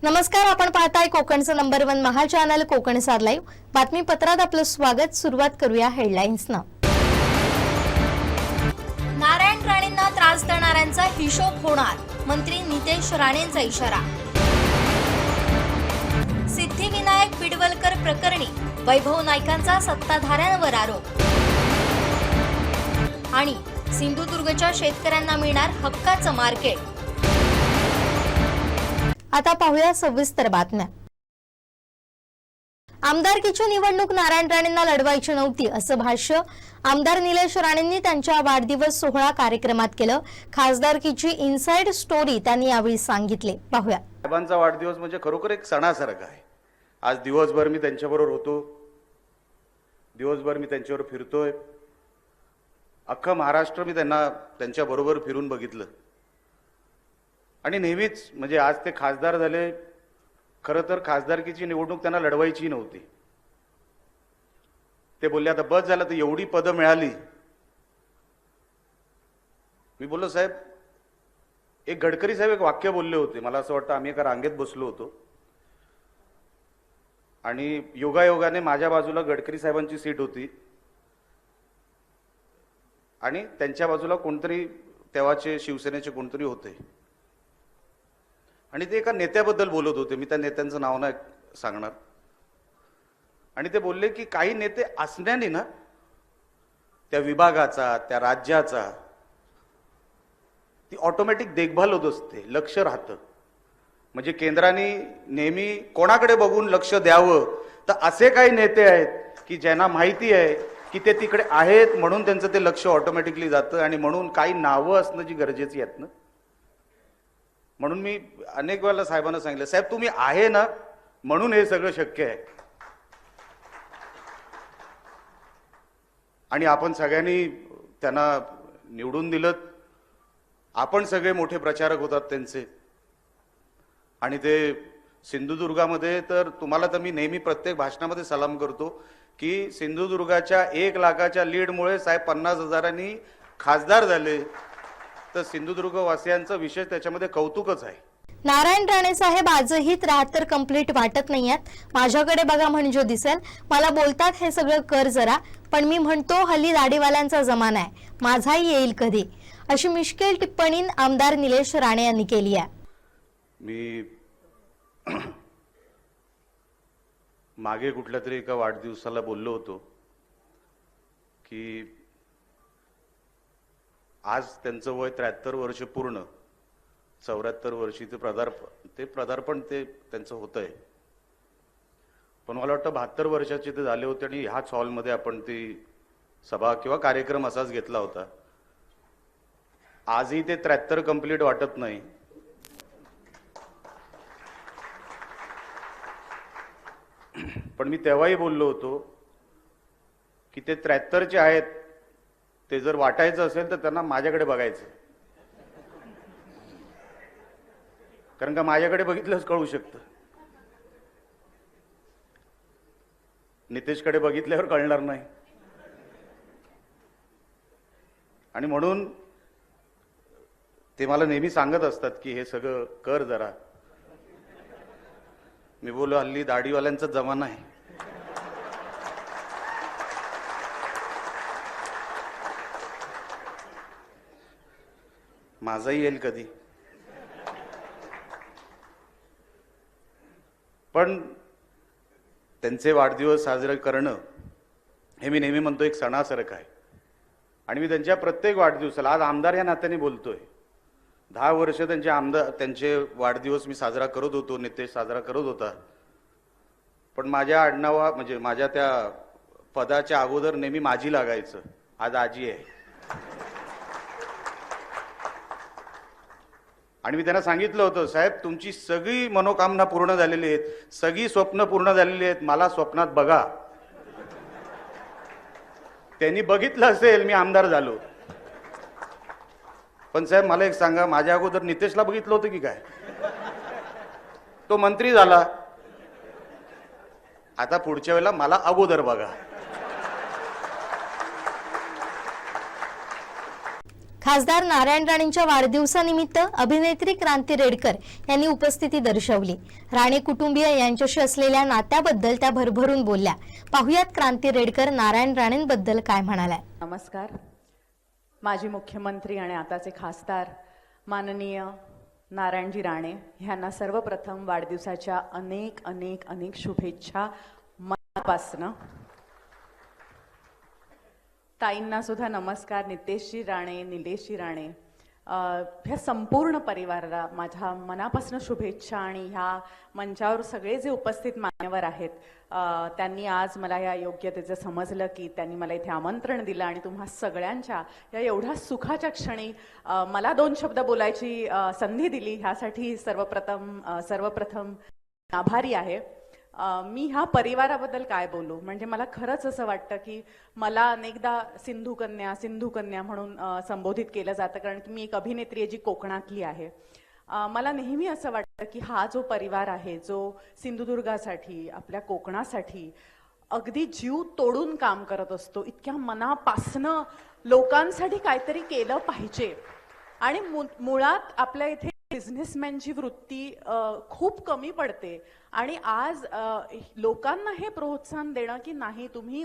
नमस्कार, आपण पाहताय कोकणचं नंबर 1 महा चॅनल कोकणसार लाईव्ह बातमीपत्रात आपलं स्वागत। सुरुवात करूया हेडलाईन्सनं। नारायण राणेंना त्रास देणाऱ्यांचा हिशोब होणार, मंत्री नितेश राणेंचा इशारा। सिद्धिविनायक बिडवलकर प्रकरणी वैभव नाईकांचा सत्ताधाऱ्यांवर आरोप आणि सिंधुदुर्गच्या शेतकऱ्यांना मिळणार हक्काचं मार्केट। आता पाहूया सविस्तर बातम्या। आमदारकीची निवडणूक नारायण राणेंना लढवायची नव्हती असं भाष्य आमदार निलेश राणेंनी त्यांच्या वाढदिवस सोहळा कार्यक्रमात केलं। खासदारकीची इनसाइड स्टोरी त्यांनी यावेळी सांगितले। पाहूया। साहेबांचा वाढदिवस म्हणजे खरोखर एक सणासारखा आहे। आज दिवसभर मी त्यांच्याबरोबर होतो, दिवसभर मी त्यांच्यावर फिरतोय। अख्खा महाराष्ट्र मी त्यांच्याबरोबर फिरून बघितलं आणि नेहमीच म्हणजे आज ते खासदार झाले। खरं तर खासदारकीची निवडणूक त्यांना लढवायची नव्हती। ते बोलले आता बस झालं, तर एवढी पदं मिळाली। मी बोललो साहेब, एक गडकरी साहेब एक वाक्य बोलले होते, मला असं वाटतं आम्ही एका रांगेत बसलो होतो आणि योगायोगाने माझ्या बाजूला गडकरी साहेबांची सीट होती आणि त्यांच्या बाजूला कोणतरी तेव्हाचे शिवसेनेचे कोणतरी होते आणि ते एका नेत्याबद्दल बोलत होते। मी त्या नेत्यांचं नाव नाही सांगणार। आणि ते बोलले की काही नेते असण्याने ना त्या विभागाचा, त्या राज्याचा ती ऑटोमॅटिक देखभाल होत असते, लक्ष राहतं। म्हणजे केंद्राने नेहमी कोणाकडे बघून लक्ष द्यावं, तर असे काही नेते आहेत की ज्यांना माहिती आहे की ते तिकडे आहेत म्हणून त्यांचं ते लक्ष ऑटोमॅटिकली जातं आणि म्हणून काही नावं असणं जी गरजेची आहेत ना। म्हणून मी अनेक वेळेला साहेबांना सांगितलं, साहेब तुम्ही आहे ना म्हणून हे सगळं शक्य आहे आणि आपण सगळ्यांनी त्यांना निवडून दिलं। आपण सगळे मोठे प्रचारक होतात त्यांचे आणि ते सिंधुदुर्गामध्ये तर तुम्हाला तर मी नेहमी प्रत्येक भाषणामध्ये सलाम करतो की सिंधुदुर्गाच्या 1 लाखाच्या लीडमुळे साहेब 50,000 खासदार झाले। तर सिंधुदुर्ग वासियांचा विशेष त्याच्यामध्ये कौतुकच आहे। नारायण राणे साहेब आजही 73 कंप्लीट वाटत नाहीयेत। माझ्याकडे बघा म्हणजे दिसेल, मला बोलतात हे सगळं कर जरा, पण मी म्हणतो हल्ली दाढीवाल्यांचा जमाना आहे, माझाही येईल कधी, अशी मिश्किल टिप्पणी आमदार निलेश राणे यांनी केली आहे। मी मागे कुठल्या तरी एका वाढदिवसाला बोललो होतो की आज त्यांचं वय 73 वर्ष पूर्ण, 74 वर्षी ते पदार्पण त्यांचं होतंय। पण मला वाटतं 72 वर्षाचे ते झाले होते आणि ह्याच हॉलमध्ये आपण ती सभा किंवा कार्यक्रम असाच घेतला होता। आजही ते 73 कंप्लीट वाटत नाही। पण मी तेव्हाही बोललो होतो की ते 73चे आहेत, ते जर वाटायचं असेल तर त्यांना माझ्याकडे बघायचं, कारण का माझ्याकडे बघितलंच कळू शकतं, नितेशकडे बघितल्यावर कळणार नाही। आणि म्हणून ते मला नेहमी सांगत असतात की हे सगळं कर जरा। मी बोललो हल्ली दाढीवाल्यांचा जमाना आहे। माझाही येईल कधी। पण त्यांचे वाढदिवस साजरे करणं हे मी नेहमी म्हणतो एक सणासारखं आहे आणि मी त्यांच्या प्रत्येक वाढदिवसाला, आज आमदार या नात्याने बोलतोय, 10 वर्ष त्यांचे वाढदिवस मी साजरा करत होतो, नितेश साजरा करत होता। पण माझ्या आडनावा म्हणजे माझ्या त्या पदाच्या अगोदर नेहमी माझी लागायचं, आज आजी आहे। आणि मी त्यांना सांगितलं होतं, साहेब तुमची सगळी मनोकामना पूर्ण झालेली आहेत, सगळी स्वप्न पूर्ण झालेली आहेत, मला स्वप्नात बघा। त्यांनी बघितलं असेल मी आमदार झालो, पण साहेब मला एक सांगा, माझ्या अगोदर नितेशला बघितलं होतं की काय? तो मंत्री झाला, आता पुढच्या वेळेला मला अगोदर बघा। खासदार नारायण राणेंच्या वाढदिवसानिमित्त अभिनेत्री क्रांती रेडकर यांनी उपस्थिती दर्शवली. राणे कुटुंबीय यांच्याशी असलेल्या नात्याबद्दल त्या भरभरून बोलल्या. पाहुयात क्रांती रेडकर नारायण राणेंबद्दल काय म्हणाल्या. नमस्कार. माजी मुख्यमंत्री आणि आताचे खासदार माननीय नारायणजी राणे यांना सर्वप्रथम वाढदिवसाच्या अनेक अनेक अनेक शुभेच्छा मनापासून. ताईंना सुद्धा नमस्कार. नितेशजी राणे, निलेशजी राणे, ह्या संपूर्ण परिवाराला माझ्या मनापासून शुभेच्छा. आणि ह्या मंचावर सगळे जे उपस्थित मान्यवर आहेत त्यांनी आज मला या योग्यतेचं समजलं की त्यांनी मला इथे आमंत्रण दिलं आणि तुम्हा सगळ्यांच्या या एवढ्या सुखाच्या क्षणी मला 2 शब्द बोलायची संधी दिली ह्यासाठी सर्वप्रथम आभारी आहे. मी ह्या परिवाराबद्दल काय बोलू, म्हणजे मला खरंच असं वाटतं की मला अनेकदा सिंधू कन्या म्हणून संबोधित केलं जातं, कारण की मी एक अभिनेत्री आहे जी कोकणातली आहे. मला नेहमी असं वाटतं की हा जो परिवार आहे जो सिंधुदुर्गासाठी, आपल्या कोकणासाठी अगदी जीव तोडून काम करत असतो, इतक्या मनापासनं लोकांसाठी काहीतरी केलं पाहिजे. आणि मुळात आपल्या इथे बिझनेसमॅनची वृत्ती खूप कमी पडते. आणि आज लोकांना हे प्रोत्साहन देणं की नाही, तुम्ही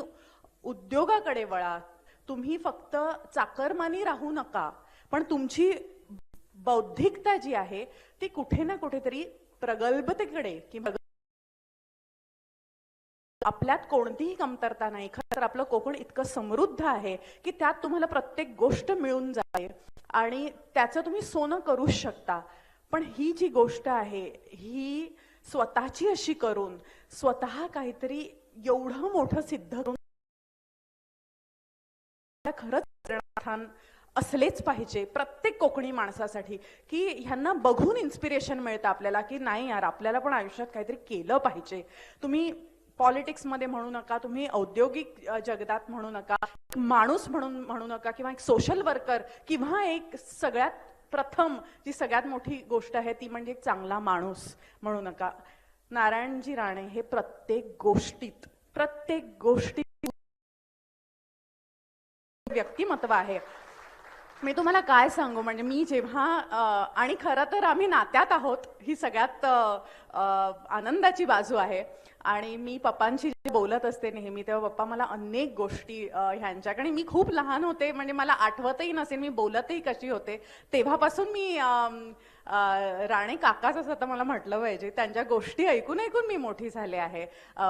उद्योगाकडे वळा, तुम्ही फक्त चाकरमानी राहू नका, पण तुमची बौद्धिकता जी आहे ती कुठे ना कुठेतरी प्रगल्भतेकडे किंवा आपल्यात कोणतीही कमतरता नाही. खरं तर आपलं कोकण इतकं समृद्ध आहे की त्यात तुम्हाला प्रत्येक गोष्ट मिळून जाते आणि त्याचं तुम्ही सोनं करूच शकता. पण ही जी गोष्ट आहे ही स्वतःची अशी करून स्वतः काहीतरी एवढं मोठं सिद्ध करून खरंच प्रेरणास्थान असलेच पाहिजे प्रत्येक कोकणी माणसासाठी, की ह्यांना बघून इन्स्पिरेशन मिळतं आपल्याला की नाही यार, आपल्याला पण आयुष्यात काहीतरी केलं पाहिजे. तुम्ही पॉलिटिक्समध्ये म्हणू नका, तुम्ही औद्योगिक जगतात म्हणू नका, माणूस म्हणून म्हणू नका, किंवा एक सोशल वर्कर, किंवा एक सगळ्यात प्रथम जी सगळ्यात मोठी गोष्ट आहे ती म्हणजे एक चांगला माणूस म्हणू नका. नारायणजी राणे हे प्रत्येक गोष्टीत व्यक्तिमत्व आहे. मी तुम्हाला काय सांगू, म्हणजे मी जेव्हा आणि खरं तर आम्ही नात्यात आहोत ही सगळ्यात आनंदाची बाजू आहे. आणि मी पप्पांशी बोलत असते नेहमी, तेव्हा पप्पा मला अनेक गोष्टी ह्यांच्याकडे, मी खूप लहान होते म्हणजे मला आठवतही नसेल मी बोलतही कशी होते, तेव्हापासून मी राणे काकाच असं आता मला म्हटलं पाहिजे, त्यांच्या गोष्टी ऐकून ऐकून मी मोठी झाले आहे.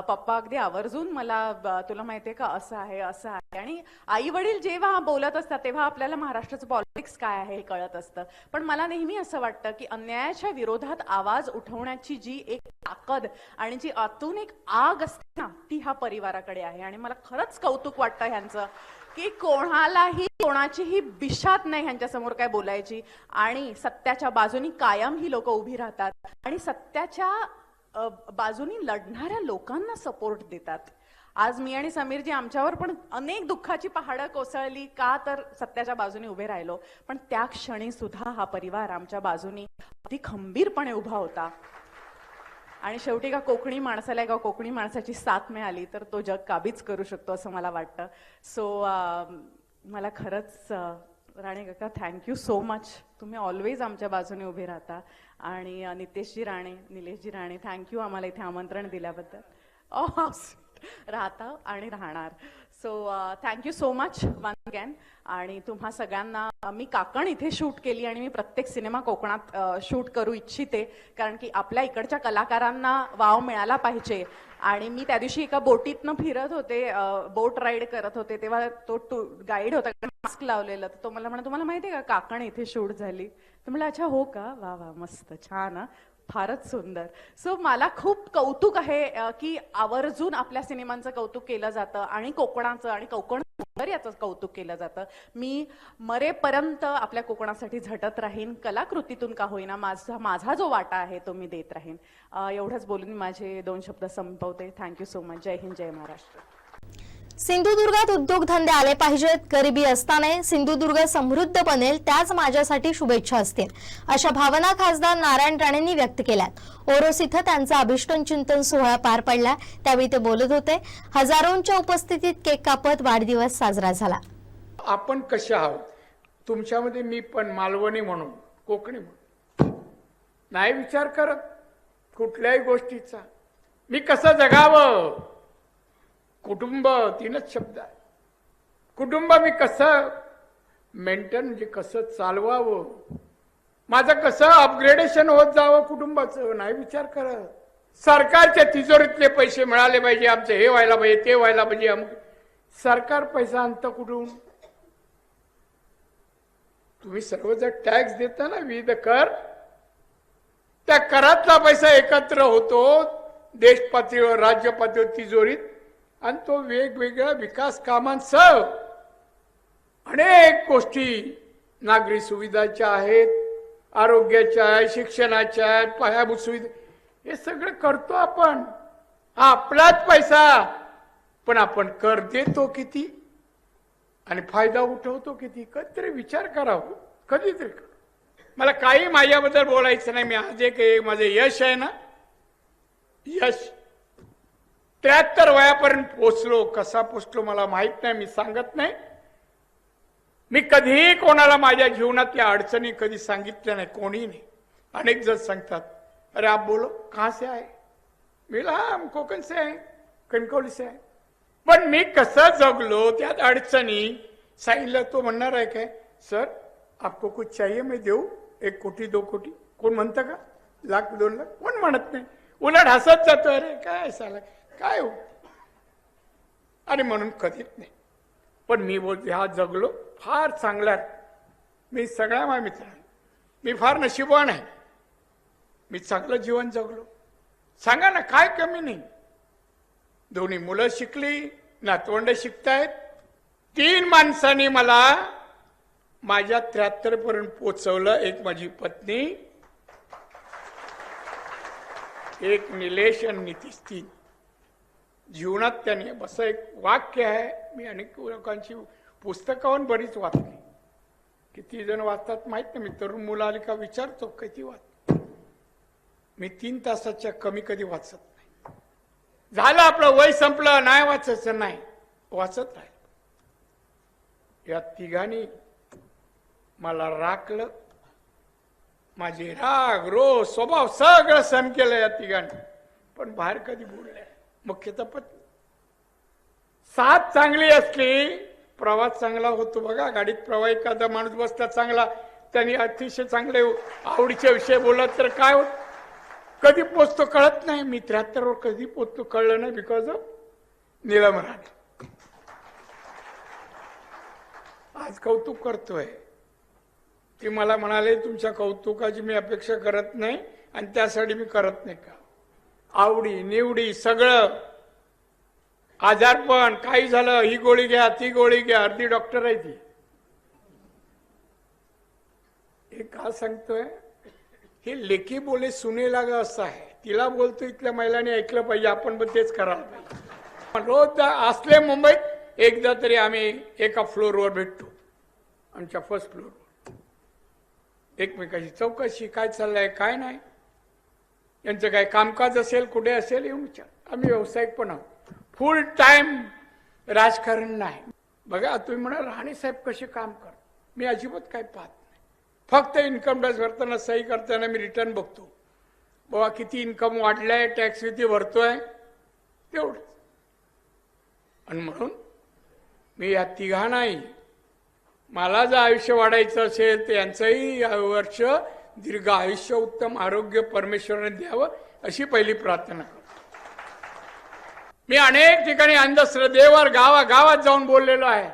पप्पा अगदी आवर्जून मला तुला माहितीये का असं आहे असं आहे. आणि आई वडील जेव्हा बोलत असतात तेव्हा आपल्याला महाराष्ट्राचं पॉलिटिक्स काय आहे हे कळत असतं. पण मला नेहमी असं वाटतं की अन्यायाच्या विरोधात आवाज उठवण्याची जी एक ताकद आणि जी आतून एक आग असते ना, ती ह्या परिवाराकडे आहे. आणि मला खरंच कौतुक वाटतं ह्यांचं की कोणालाही कोणाचीही बिशात नाही ह्यांच्यासमोर काय बोलायची. आणि सत्याच्या बाजूनी कायम ही लोक उभी राहतात आणि सत्याच्या बाजूनी लढणाऱ्या लोकांना सपोर्ट देतात. आज मी आणि समीरजी आमच्यावर पण अनेक दुःखाची पहाडं कोसळली का, तर सत्याच्या बाजूने उभे राहिलो. पण त्या क्षणी सुद्धा हा परिवार आमच्या बाजूनी अगदी खंबीरपणे उभा होता. आणि शेवटी का कोकणी माणसाला एका कोकणी माणसाची साथ मिळाली तर तो जग काबीज करू शकतो असं मला वाटतं. सो मला खरंच राणे काका थँक्यू सो मच. तुम्ही ऑलवेज आमच्या बाजूने उभे राहता. आणि नितेशजी राणे, निलेशजी राणे, थँक्यू आम्हाला इथे आमंत्रण दिल्याबद्दल. राहता आणि राहणार. So thank you so much one again. आणि तुम्हा सगळ्यांना मी काकण इथे शूट केली आणि मी प्रत्येक सिनेमा कोकणात शूट करू इच्छिते, कारण की आपल्या इकडच्या कलाकारांना वाव मिळाला पाहिजे. आणि मी त्या दिवशी एका बोटीतनं फिरत होते, बोट राईड करत होते, तेव्हा तो गाईड होता, मास्क लावलेलं, तर तो मला म्हणा तुम्हाला माहिती आहे का काकण इथे शूट झाली. तर म्हणलं अच्छा हो का, वा वा मस्त छान, फारच सुंदर. सो मला खूप कौतुक आहे की आवर्जून आपल्या सिनेमांचं कौतुक केलं जातं आणि कोकणाचं आणि कोकण याचं कौतुक केलं जातं. मी मरेपर्यंत आपल्या कोकणासाठी झटत राहीन, कलाकृतीतून का होईना माझा जो वाटा आहे तो मी देत राहीन. एवढंच बोलून माझे 2 शब्द संपवते. Thank you so much. जय हिंद, जय महाराष्ट्र. सिंधुदुर्गात उद्योगधंदे आले पाहिजेत, गरिबी असताना सिंधुदुर्ग समृद्ध बनेल त्याच माझ्यासाठी शुभेच्छा असतील, अशा भावना खासदार नारायण राणेंनी व्यक्त केल्यात. ओरोस इथं त्यांचा अभिष्टन चिंतन सोहळा पार पडला, त्यावेळी ते बोलत होते. हजारोंच्या उपस्थितीत केक कापत वाढदिवस साजरा झाला. आपण कसे आहोत तुमच्यामध्ये मी पण मालवणी म्हणून, कोकणी म्हणून नाही विचार करत कुठल्याही गोष्टीचा. मी कसं जगावं, कुटुंब, तीनच शब्द आहे. कुटुंब मी कसं मेंटेन, म्हणजे कसं चालवावं, माझं कसं अपग्रेडेशन होत जावं कुटुंबाचं, नाही विचार करत. सरकारच्या तिजोरीतले पैसे मिळाले पाहिजे, आमचं हे व्हायला पाहिजे, ते व्हायला पाहिजे. सरकार पैसा आणतं कुठून? तुम्ही सर्व जर टॅक्स देता ना, विविध कर, त्या करातला पैसा एकत्र होतो देश पातळीवर, राज्य पातळीवर तिजोरीत, आणि तो वेगवेगळ्या विकास कामांसह अनेक गोष्टी नागरी सुविधाच्या आहेत, आरोग्याच्या आहेत, शिक्षणाच्या आहेत, पायाभूत सुविधा, हे सगळं करतो आपण. हा आपलाच पैसा, पण आपण कर देतो किती आणि फायदा उठवतो किती, कधीतरी विचार करावं. कधीतरी मला काही माझ्याबद्दल बोलायचं नाही. मी आज एक माझं यश आहे ना, यश 73 वयापर्यंत पोचलो. कसा पोचलो मला माहित नाही, मी सांगत नाही. मी कधीही कोणाला माझ्या जीवनातल्या अडचणी कधी सांगितल्या नाही, कोणी नाही. अनेक जण सांगतात, अरे आप बोलो कहाँ से आए, मिला हम कोकण से आहे, कणकवली से आहे. पण मी कसं जगलो त्यात अडचणी सांगितलं. तो म्हणणार आहे काय, सर आपको कुछ चाहिए मैं देऊ, 1 कोटी 2 कोटी, कोण म्हणतं का, 1 लाख 2 लाख, कोण म्हणत नाही. उलट हसत जातो, अरे काय साला काय हो. आणि म्हणून कधीच नाही. पण मी बोलते हा जगलो फार चांगला. मी सगळ्या माझ्या मित्रांना, मी फार नशीबवान आहे, मी चांगलं जीवन जगलो. सांगा ना काय कमी नाही. दोन्ही मुलं शिकली, नातवंड शिकतायत. 3 माणसांनी मला माझ्या 73 पर्यंत पोचवलं. एक माझी पत्नी, एक निलेश आणि नितीश. 3 जीवनात त्यांनी, असं एक वाक्य आहे, मी अनेक लोकांची पुस्तकावरून बरीच वाचली. किती जण वाचतात माहित नाही. मी तरुण मुलं आली का विचारतो किती वाच. मी 3 तासाच्या कमी कधी वाचत नाही. झालं आपलं वय संपलं, नाही वाचायचं, नाही वाचत राहील. या तिघांनी मला राखलं. माझे राग, रोष, स्वभाव सगळं सहन केलं या तिघांनी. पण बाहेर कधी बोलले. मुख्यतः पत्नी. साथ चांगली असली, प्रवास चांगला होतो. बघा गाडीत प्रवास, एखादा माणूस बसला चांगला, त्यांनी अतिशय चांगले आवडीचे विषय बोलत तर काय होत, कधी पोचतो कळत नाही. मी 73 वर कधी पोचतो कळलं नाही, बिकॉज ऑफ नीलम राणे. आज कौतुक करतोय. ते मला म्हणाले तुमच्या कौतुकाची मी अपेक्षा करत नाही, आणि त्यासाठी मी करत नाही का. आवडी निवडी सगळं, आजारपण काही झालं, ही गोळी घ्या, ती गोळी घ्या, अर्धी डॉक्टर आहे ती. हे का सांगतोय, हे लेखी बोले सुने लागा असं आहे. तिला बोलतो इथल्या महिलांनी ऐकलं पाहिजे, आपण पण तेच करायला पाहिजे. रोज असले मुंबईत एकदा तरी आम्ही एका फ्लोअरवर भेटतो, आमच्या फर्स्ट फ्लोअरवर. एकमेकाची चौकशी, काय चाललंय काय नाही, यांचं काय कामकाज असेल, कुठे असेल, येऊन विचार. आम्ही व्यावसायिक पण आहोत, फुल टाइम राजकारण नाही. बघा तुम्ही म्हणाल राणे साहेब कसे काम कर, मी अजिबात काय पाहत नाही. फक्त इन्कम टॅक्स भरताना सही करताना मी रिटर्न बघतो, बाबा किती इन्कम वाढलाय, टॅक्स किती भरतोय, तेवढंच. आणि म्हणून मी या तिघांनाही, मला जर आयुष्य वाढायचं असेल तर यांचंही वर्ष दीर्घ आयुष्य, उत्तम आरोग्य परमेश्वराने द्यावं अशी पहिली प्रार्थना करतो. मी अनेक ठिकाणी अंधश्रद्धेवर गावागावात जाऊन बोललेलो आहे.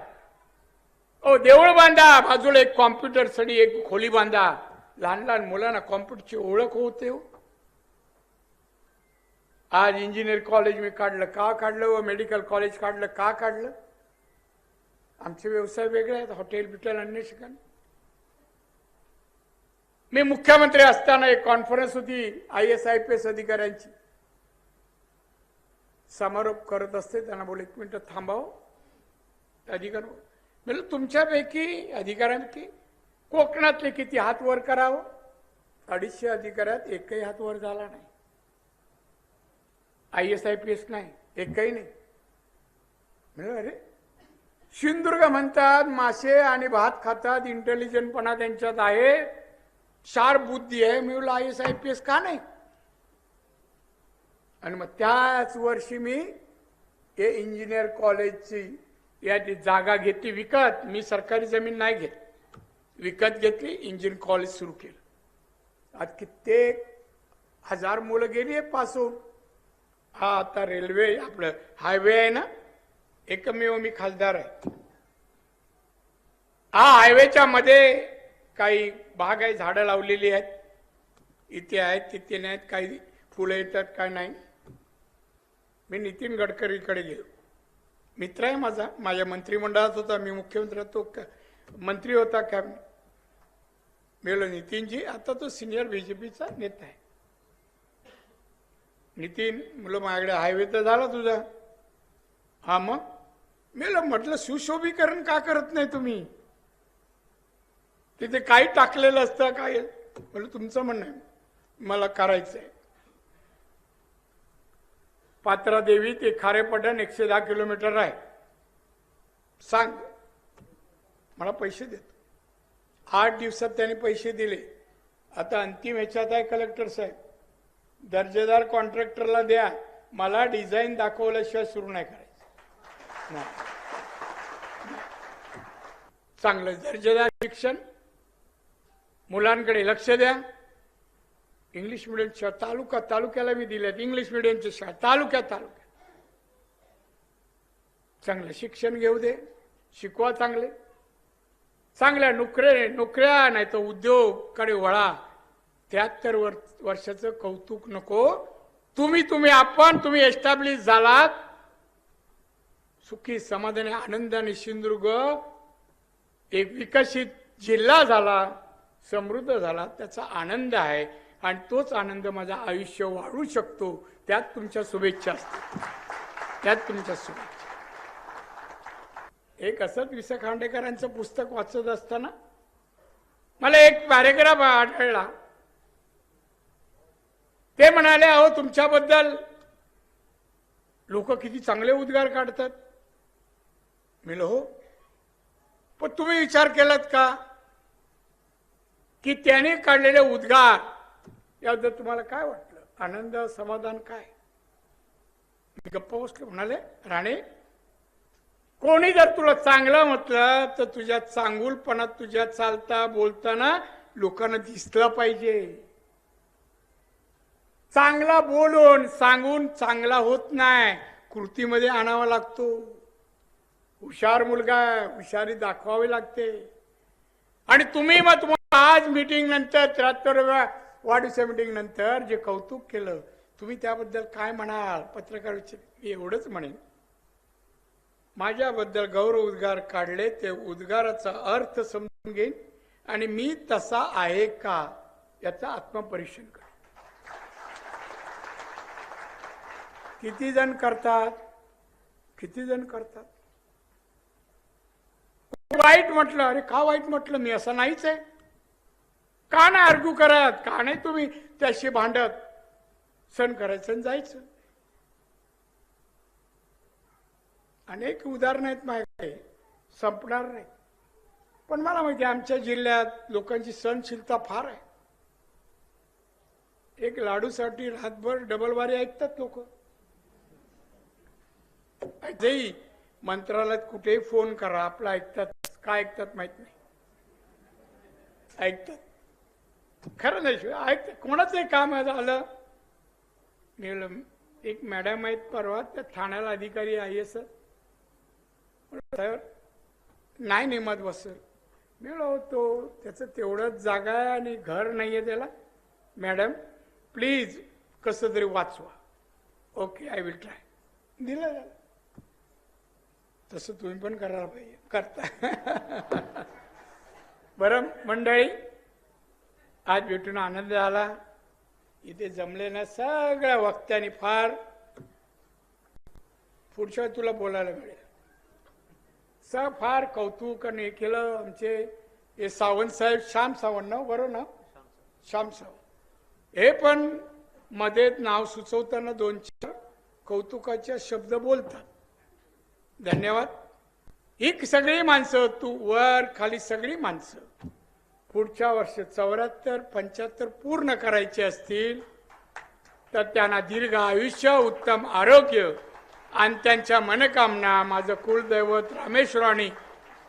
ओ देऊळ बांधा, बाजूला एक कॉम्प्युटर साठी एक खोली बांधा, लहान लहान मुलांना कॉम्प्युटरची ओळख होते. आज इंजिनियर कॉलेज मी काढलं, का काढलं, व मेडिकल कॉलेज काढलं, का काढलं. आमचे व्यवसाय वेगळे आहेत, हॉटेल बिटेल अन्य ठिकाणी. मी मुख्यमंत्री असताना एक कॉन्फरन्स होती IAS IPS अधिकाऱ्यांची, समारोप करत असते. त्यांना बोल 1 मिनिट थांबाव. अधिकारी म्हणजे तुमच्यापैकी अधिकाऱ्यांपैकी कोकणातले किती हात वर करावं. 250 अधिकाऱ्यात एकही हात वर झाला नाही. IAS IPS नाही, एकही नाही. म्हणजे अरे सिंधुदुर्ग म्हणतात मासे आणि भात खातात, इंटेलिजंटपणा त्यांच्यात आहे, शार्प बुद्धी आहे. मी बोललो IAS का नाही? आणि मग त्याच वर्षी मी हे इंजिनियर कॉलेजची या जागा घेतली विकत. मी सरकारी जमीन नाही घेत, विकत घेतली, इंजिनियर कॉलेज सुरू केलं. आज कित्येक हजार मुलं गेली आहे पास होऊन. हा आता रेल्वे आपलं हायवे आहे ना, एकमेव मी खासदार आहे. हा हायवेच्या मध्ये काही भाग आहे, झाडं लावलेली आहेत, इथे आहेत तिथे नाहीत, काही फुलं येतात काय नाही. मी नितीन गडकरीकडे गेलो, मित्र आहे माझा, माझ्या मंत्रिमंडळात होता, मी मुख्यमंत्री तो मंत्री होता कॅबिनेट. मी बोललो नितीनजी, आता तो सिनियर BJPचा नेता आहे. नितीन मुलं माझ्याकडे हायवे तर झाला तुझा. हा मग मी म्हटलं सुशोभीकरण का करत नाही तुम्ही? तिथे काही टाकलेलं असतं काय? म्हटलं तुमचं म्हणणं आहे, मला करायचंय. पात्रा देवी ते खारेपटण 110 किलोमीटर आहे. सांग, मला पैसे देतो. 8 दिवसात त्यांनी पैसे दिले. आता अंतिम ह्याच्यात आहे कलेक्टर साहेब, दर्जेदार कॉन्ट्रॅक्टरला द्या, मला डिझाईन दाखवल्याशिवाय सुरू नाही करायचं. नाही. चांगलं दर्जेदार शिक्षण, मुलांकडे लक्ष द्या. इंग्लिश मिडियमच्या तालुक्याला मी दिल्यात इंग्लिश मिडियमच्या शाळा, तालुक्यात चांगलं शिक्षण घेऊ दे, शिकवा चांगले, चांगल्या नोकऱ्या नाही तर उद्योगकडे वळा. 73 वर्षाचं कौतुक नको. तुम्ही एस्टॅब्लिश झालात, सुखी समाधानी आनंदाने सिंधुदुर्ग एक विकसित जिल्हा झाला, समृद्ध झाला, त्याचा आनंद आहे. आणि तोच आनंद माझं आयुष्य वाढू शकतो. त्यात तुमच्या शुभेच्छा असतात, त्यात तुमच्या शुभेच्छा. एक असंच वि. स. खांडेकरांचं पुस्तक वाचत असताना मला एक पॅरेग्राफ आढळला. ते म्हणाले, अहो तुमच्याबद्दल लोक किती चांगले उद्गार काढतात. मी हो, पण तुम्ही विचार केलात का की त्याने काढलेले उद्गार याबद्दल तुम्हाला काय वाटलं? आनंद, समाधान काय? मी गप्पा बसलो. म्हणाले, राणे, कोणी जर तुला चांगलं म्हटलं तर तुझ्या चांगुलपणात, तुझ्या चालता बोलताना लोकांना दिसलं पाहिजे. चांगला बोलून सांगून चांगला होत नाही, कृतीमध्ये आणावा लागतो. हुशार मुलगा, हुशारी दाखवावी लागते. आणि तुम्ही मग तुम्हाला आज मीटिंग नंतर 73व्या वाढदिवसा मीटिंग नंतर जे कौतुक केलं, तुम्ही त्याबद्दल काय म्हणाल? पत्रकार मी एवढंच म्हणेन, माझ्याबद्दल गौरव उद्गार काढले, ते उद्गाराचा अर्थ समजून घेईन आणि मी तसा आहे का याचा आत्मपरीक्षण करेन. किती जण करतात? वाईट म्हटलं, अरे का वाईट म्हटलं? मी असं नाहीच आहे. का नाही आर्ग्यू करत? का नाही तुम्ही त्याशी भांडत? सण करायचं आणि जायचं. अनेक उदाहरणं आहेत माझ्याकडे, संपणार नाही. पण मला माहिती आहे आमच्या जिल्ह्यात लोकांची सहनशीलता फार आहे. एक लाडूसाठी रातभर डबलवारी ऐकतात लोक. आजही मंत्रालयात कुठेही फोन करा, आपला ऐकतात. काय ऐकतात माहित नाही, ऐकतात. खरं नाही, ऐकतात. कोणाचंही काम झालं. मी एक मॅडम आहेत परवा, त्या ठाण्याला अधिकारी IAS, नाही नेमत बसल. मी होतो त्याचं तेवढंच जागा आहे आणि घर नाहीये त्याला. मॅडम प्लीज कसं तरी वाचवा. Okay, I will try. दिलं झालं. तसं तुम्ही पण करायला पाहिजे, करता. बरं मंडळी, आज भेटून आनंद झाला. इथे जमलेल्या सगळ्या वक्त्यांनी फार, पुढच्या तुला बोलायला मिळेल, फार कौतुक आणि केलं. आमचे हे सावंत साहेब, श्याम सावंत ना, बरोबर ना, श्याम सावंत, हे पण मध्ये नाव सुचवताना 2-4 कौतुकाचे शब्द बोलतात. धन्यवाद. ही सगळी माणसं, तू वर खाली सगळी माणसं पुढच्या वर्षी 74-75 पूर्ण करायचे असतील तर त्यांना दीर्घ आयुष्य, उत्तम आरोग्य आणि त्यांच्या मनकामना माझं कुलदैवत रामेश्वराने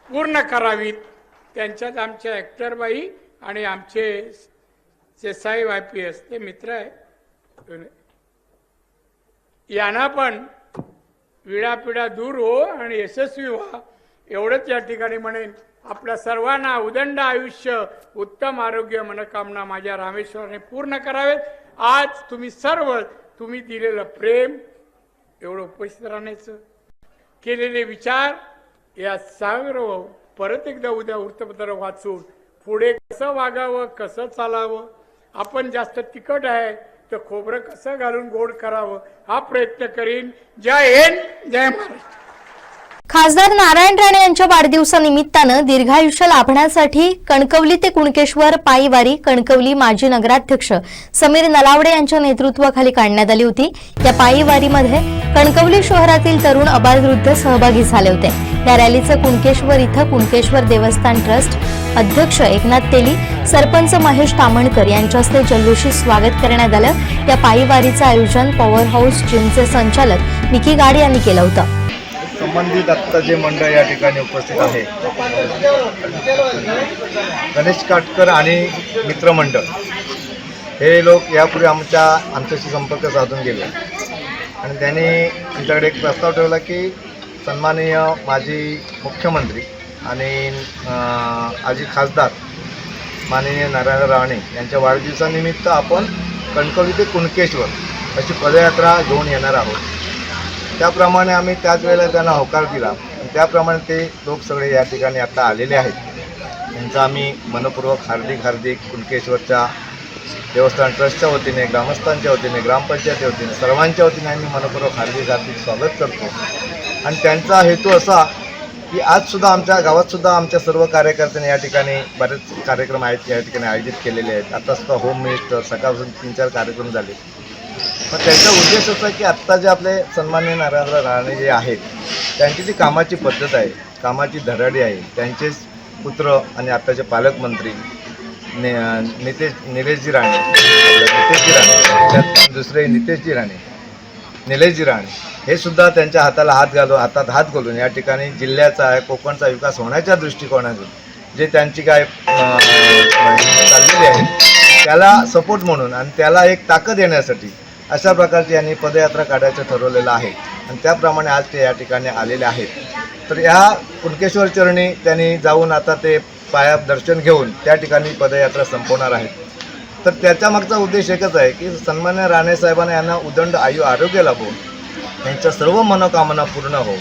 पूर्ण करावीत. त्यांच्यात आमच्या ॲक्टरबाई आणि आमचे जे साहेब IPS ते मित्र आहे, यांना पण विडापिडा दूर हो आणि यशस्वी व्हा एवढंच या ठिकाणी म्हणेन. आपल्या सर्वांना उदंड आयुष्य, उत्तम आरोग्य, मनोकामना माझ्या रामेश्वराने पूर्ण करावेत. आज तुम्ही सर्व तुम्ही दिलेलं प्रेम, एवढं उपस्थित राहण्याचं, केलेले विचार या सर्व परत एकदा उद्या वृत्तपत्र वाचून पुढे कसं वागावं, कसं चालावं, आपण जास्त तिखट आहे तर खोबरं कसं घालून गोड करावं हा प्रयत्न करीन. जय हिंद, जय महाराष्ट्र. खासदार नारायण राणे यांच्या वाढदिवसानिमित्तानं दीर्घायुष्य लाभण्यासाठी कणकवली ते कुणकेश्वर पायी वारी कणकवली माजी नगराध्यक्ष समीर नलावडे यांच्या नेतृत्वाखाली काढण्यात आली होती. या पायी वारीमध्ये कणकवली शहरातील तरुण अबालवृद्ध सहभागी झाले होते. या रॅलीचं कुणकेश्वर इथं कुणकेश्वर देवस्थान ट्रस्ट अध्यक्ष एकनाथ तेली, सरपंच महेश तामणकर यांच्या हस्ते जल्लोषी स्वागत करण्यात आलं. या पायी वारीचं आयोजन पॉवर हाऊस जिमचे संचालक निकी गाड यांनी केलं होतं. संबंधित आत्ता जे मंडळ या ठिकाणी उपस्थित आहे, गणेश काटकर आणि मित्रमंडळ, हे लोक यापूर्वी आमच्याशी संपर्क साधून गेले आणि त्यांनी आमच्याकडे एक प्रस्ताव ठेवला की सन्माननीय माजी मुख्यमंत्री आणि आजी खासदार माननीय नारायण राणे यांच्या वाढदिवसानिमित्त आपण कणकवली ते कुणकेश्वर अशी पदयात्रा घेऊन येणार आहोत. त्याप्रमाणे आम्ही त्याच वेळेला त्यांना होकार दिला आणि त्याप्रमाणे ते लोक सगळे या ठिकाणी आता आलेले आहेत. त्यांचा आम्ही मनपूर्वक हार्दिक कुणकेश्वरच्या देवस्थान ट्रस्टच्या वतीने, ग्रामस्थांच्या वतीने, ग्रामपंचायतीच्या वतीने, सर्वांच्या वतीने आम्ही मनपूर्वक हार्दिक स्वागत करतो. आणि त्यांचा हेतू असा की आजसुद्धा आमच्या गावातसुद्धा आमच्या सर्व कार्यकर्त्यांनी या ठिकाणी बरेच कार्यक्रम आहेत या ठिकाणी आयोजित केलेले आहेत. आतासुद्धा होम मिनिस्टर सकाळपासून 3-4 कार्यक्रम झाले. पण त्यांचा उद्देश असा की आत्ता जे आपले सन्माननीय नारायण राणे जे आहेत त्यांची जी कामाची पद्धत आहे, कामाची धडाडी आहे, त्यांचेच पुत्र आणि आत्ताचे पालकमंत्री निलेशजी राणे, दुसरे नितेशजी राणे, निलेशजी राणे, हे सुद्धा त्यांच्या हातात हात घालून या ठिकाणी जिल्ह्याचा कोकणचा विकास होण्याच्या दृष्टिकोनातून जे त्यांची काय चाललेली आहे त्याला सपोर्ट म्हणून आणि त्याला एक ताकद येण्यासाठी अशा प्रकारची यांनी पदयात्रा काढायचं ठरवलेलं आहे आणि त्याप्रमाणे आज ते या ठिकाणी आलेले आहेत. तर या कुणकेश्वर चरणी त्यांनी जाऊन आता ते पाया दर्शन घेऊन त्या ठिकाणी पदयात्रा संपवणार आहेत. तर त्याच्या मागचा उद्देश एकच आहे की सन्मान्य राणे साहेबांना यांना उदंड आरोग्य लाभो, त्यांच्या सर्व मनोकामना पूर्ण हो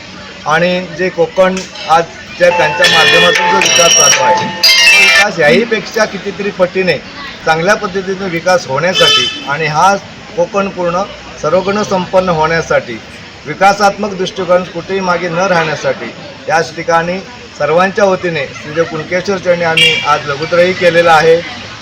आणि जे कोकण आज त्यांच्या माध्यमातून जो विकास चालू आहे तो विकास याहीपेक्षा कितीतरी पटीने चांगल्या पद्धतीने विकास होण्यासाठी आणि हा कोकण पूर्ण सर्वगुण संपन्न होण्यासाठी, विकासात्मक दृष्टिकोन कुठेही मागे न राहण्यासाठी याच ठिकाणी सर्वांच्या वतीने श्री कुणकेश्वर चरणी आम्ही आज लघुत्रही केलेला आहे.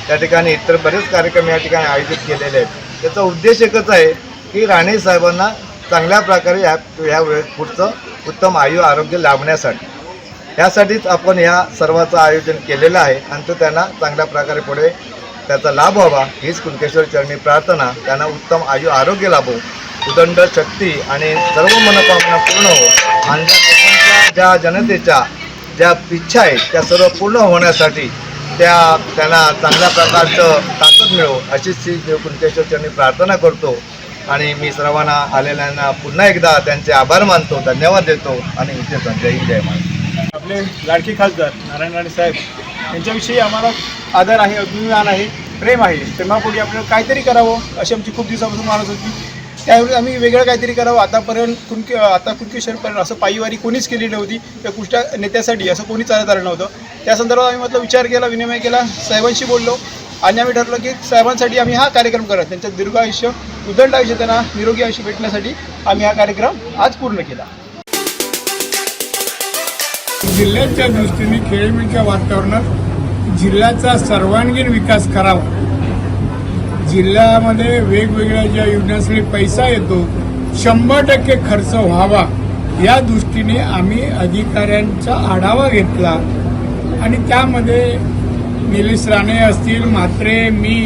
त्या ठिकाणी इतर बरेच कार्यक्रम या ठिकाणी आयोजित केलेले आहेत. त्याचा उद्देश एकच आहे की राणे साहेबांना चांगल्या प्रकारे ह्या वेळेस पुढचं उत्तम आरोग्य लाभण्यासाठी यासाठीच आपण ह्या सर्वाचं आयोजन केलेलं आहे आणि तो त्यांना चांगल्या प्रकारे पुढे त्याचा लाभ व्हावा हीच कुणकेश्वर चरणी प्रार्थना. त्यांना उत्तम आरोग्य लाभो, उदंड शक्ती आणि सर्व मनोकामना पूर्ण हो आणि ज्या जनतेच्या ज्या इच्छा आहेत त्या सर्व पूर्ण होण्यासाठी त्यांना चांगल्या प्रकारचं ताकद मिळो अशीच श्री कुणकेश्वर चरणी प्रार्थना करतो. आणि मी सर्वांना आलेल्यांना पुन्हा एकदा त्यांचे आभार मानतो, धन्यवाद देतो आणि इथे जय हिंद, जय महाराष्ट्र. आपले लाडके खासदार नारायण राणे साहेब यांच्याविषयी आम्हाला आदर आहे, अभिमान आहे, प्रेम आहे. प्रेमापोटी आपल्याला काहीतरी करावं अशी आमची खूप दिवसापासून मानत होती. त्यावेळी आम्ही वेगळं काहीतरी करावं. आतापर्यंत कुणकेश्वरपर्यंत असं पायीवारी कोणीच केली नव्हती त्या कुष्टा नेत्यासाठी असं कोणी चालत आलं नव्हतं. त्या संदर्भात आम्ही विचार केला, विनिमय केला, साहेबांशी बोललो आणि आम्ही ठरलं की साहेबांसाठी आम्ही हा कार्यक्रम करत त्यांचं दीर्घ आयुष्य, उदंड आयुष्य, त्यांना निरोगी आयुष्य भेटण्यासाठी आम्ही हा कार्यक्रम आज पूर्ण केला. जिल्ह्याच्या दृष्टीने खेळीमेळीच्या वातावरणात जिल्ह्याचा सर्वांगीण विकास करावा. जिल्ह्यामध्ये वेगवेगळ्या ज्या योजनांसाठी पैसा येतो 100% खर्च व्हावा या दृष्टीने आम्ही अधिकाऱ्यांचा आढावा घेतला आणि त्यामध्ये निलेश राणे असतील, म्हात्रे, मी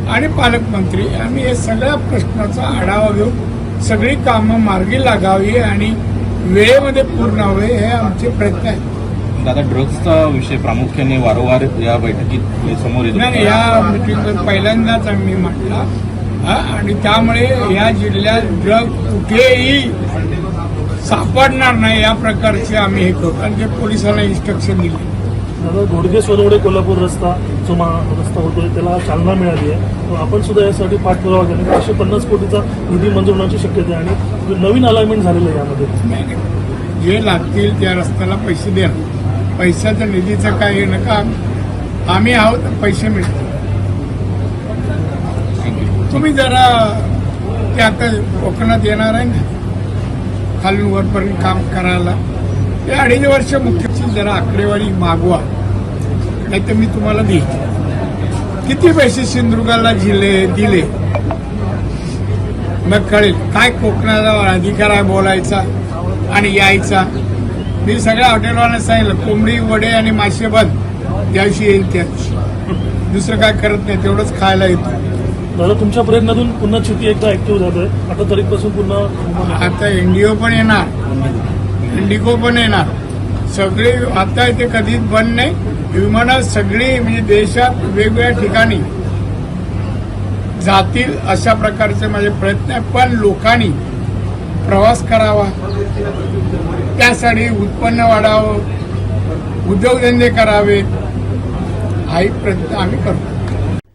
आणि पालकमंत्री आम्ही हे सगळ्या प्रश्नाचा आढावा घेऊन सगळी कामं मार्गी लागावी आणि वेळेमध्ये पूर्ण व्हावे हे आमचे प्रयत्न आहेत. दादा, ड्रग्सचा विषय प्रामुख्याने वारंवार या बैठकीत समोर येतो. नाही, या मिटिंगवर पहिल्यांदाच आम्ही म्हटला आणि त्यामुळे या जिल्ह्यात ड्रग कुठेही सापडणार नाही या प्रकारचे आम्ही हे करू आणि ते पोलिसांना इन्स्ट्रक्शन दिले. दादा, घोडगे सोनवडे कोल्हापूर रस्ता जो रस्ता होतोय त्याला चालना मिळाली आहे. आपण सुद्धा यासाठी पाठपुरावा केला. 150 कोटीचा निधी मंजूर होण्याची शक्यता आहे आणि नवीन अलाइनमेंट झालेलं आहे यामध्ये. जे लागतील त्या रस्त्याला पैसे द्या. पैशाचं निधीचं काय हे नका, आम्ही आहोत, पैसे मिळतील. तुम्ही जरा ते आता कोकणात येणार आहे ना खालून वरपर्यंत काम करायला, ते 2.5 वर्ष मुख्यची जरा आकडेवारी मागवा, नाही तर मी तुम्हाला देईन किती पैसे सिंधुदुर्गाला दिले मग कळेल काय कोकणाचा अधिकार आहे बोलायचा आणि यायचा. मी सगळ्या हॉटेलवाल्यांना सांगितलं कोंबडी, वडे आणि मासे बंद, ज्या दिवशी येईल त्या दिवशी. दुसरं काय करत नाही, तेवढंच खायला येतो. दादा, तुमच्या प्रयत्नातून पुन्हा चिठी एकदा ऍक्टिव्ह झालंय. 8 तारीखपासून पुन्हा आता एनडीओ पण येणार, इंडिगो पण येणार, सगळे आता इथे कधीच बंद नाही. विमानं सगळी म्हणजे देशात वेगवेगळ्या ठिकाणी जातील अशा प्रकारचे माझे प्रयत्न आहे. पण लोकांनी प्रवास करावा, त्यासाठी उत्पन्न वाढावं, उद्योगधंदे करावेत, हाही प्रयत्न आम्ही करतो.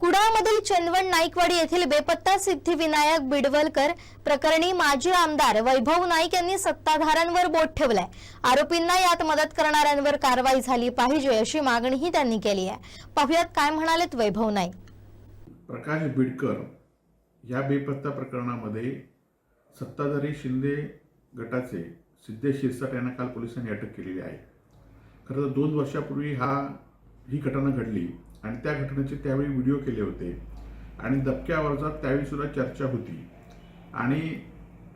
कुडाळमधील चंदवड नाईकवाडी येथील बेपत्ता सिद्धिविनायक बिडवलकर प्रकरणी माजी आमदार वैभव नाईक यांनी सत्ताधाऱ्यांवर बोट ठेवलंय. आरोपींना यात मदत करणाऱ्यांवर कारवाई झाली पाहिजे अशी मागणीही त्यांनी केली आहे. पाहुयात काय म्हणालेत वैभव नाईक. प्रकाश बिडकर या बेपत्ता प्रकरणामध्ये सत्ताधारी शिंदे गटाचे सिद्धेश शिरसाट यांना काल पोलिसांनी अटक केलेली आहे. खरं तर 2 वर्षापूर्वी ही घटना घडली आणि त्या घटनेचे त्यावेळी व्हिडिओ केले होते आणि दबक्या आवाजात त्यावेळी सुद्धा चर्चा होती. आणि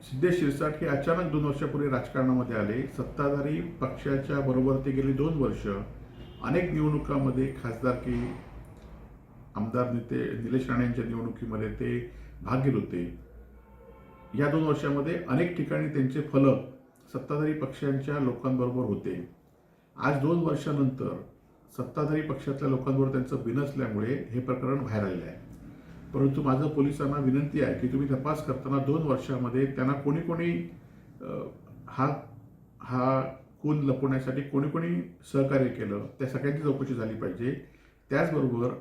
सिद्धेश शिरसाट हे अचानक 2 वर्षापूर्वी राजकारणामध्ये आले. सत्ताधारी पक्षाच्या बरोबर ते गेली 2 वर्ष अनेक निवडणुकांमध्ये खासदारकी, आमदार नेते निलेश राणे यांच्या निवडणुकीमध्ये ते भाग घेत होते. या 2 वर्षामध्ये अनेक ठिकाणी त्यांचे फलक सत्ताधारी पक्षांच्या लोकांबरोबर होते. आज 2 वर्षानंतर सत्ताधारी पक्षातल्या लोकांबरोबर त्यांचं बिनसल्यामुळे हे प्रकरण बाहेर आलेलं आहे. परंतु माझं पोलिसांना विनंती आहे की तुम्ही तपास करताना 2 वर्षामध्ये त्यांना कोणी हा खून लपवण्यासाठी कोणी सहकार्य केलं त्या सगळ्यांची चौकशी झाली पाहिजे. त्याचबरोबर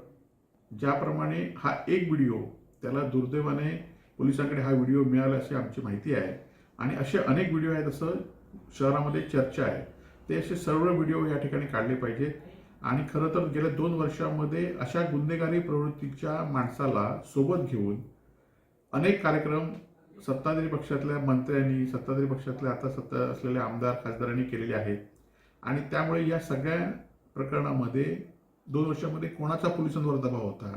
ज्याप्रमाणे हा एक व्हिडिओ त्याला दुर्दैवाने पोलिसांकडे हा व्हिडिओ मिळाला अशी आमची माहिती आहे आणि असे अनेक व्हिडिओ आहेत असं शहरामध्ये चर्चा आहे. ते असे सर्व व्हिडिओ या ठिकाणी काढले पाहिजेत. आणि खरं तर गेल्या 2 वर्षामध्ये अशा गुन्हेगारी प्रवृत्तीच्या माणसाला सोबत घेऊन अनेक कार्यक्रम सत्ताधारी पक्षातल्या मंत्र्यांनी, सत्ताधारी पक्षातल्या आता सत्ता असलेल्या आमदार खासदारांनी केलेले आहेत. आणि त्यामुळे या सगळ्या प्रकरणामध्ये 2 वर्षामध्ये कोणाचा पोलिसांवर दबाव होता,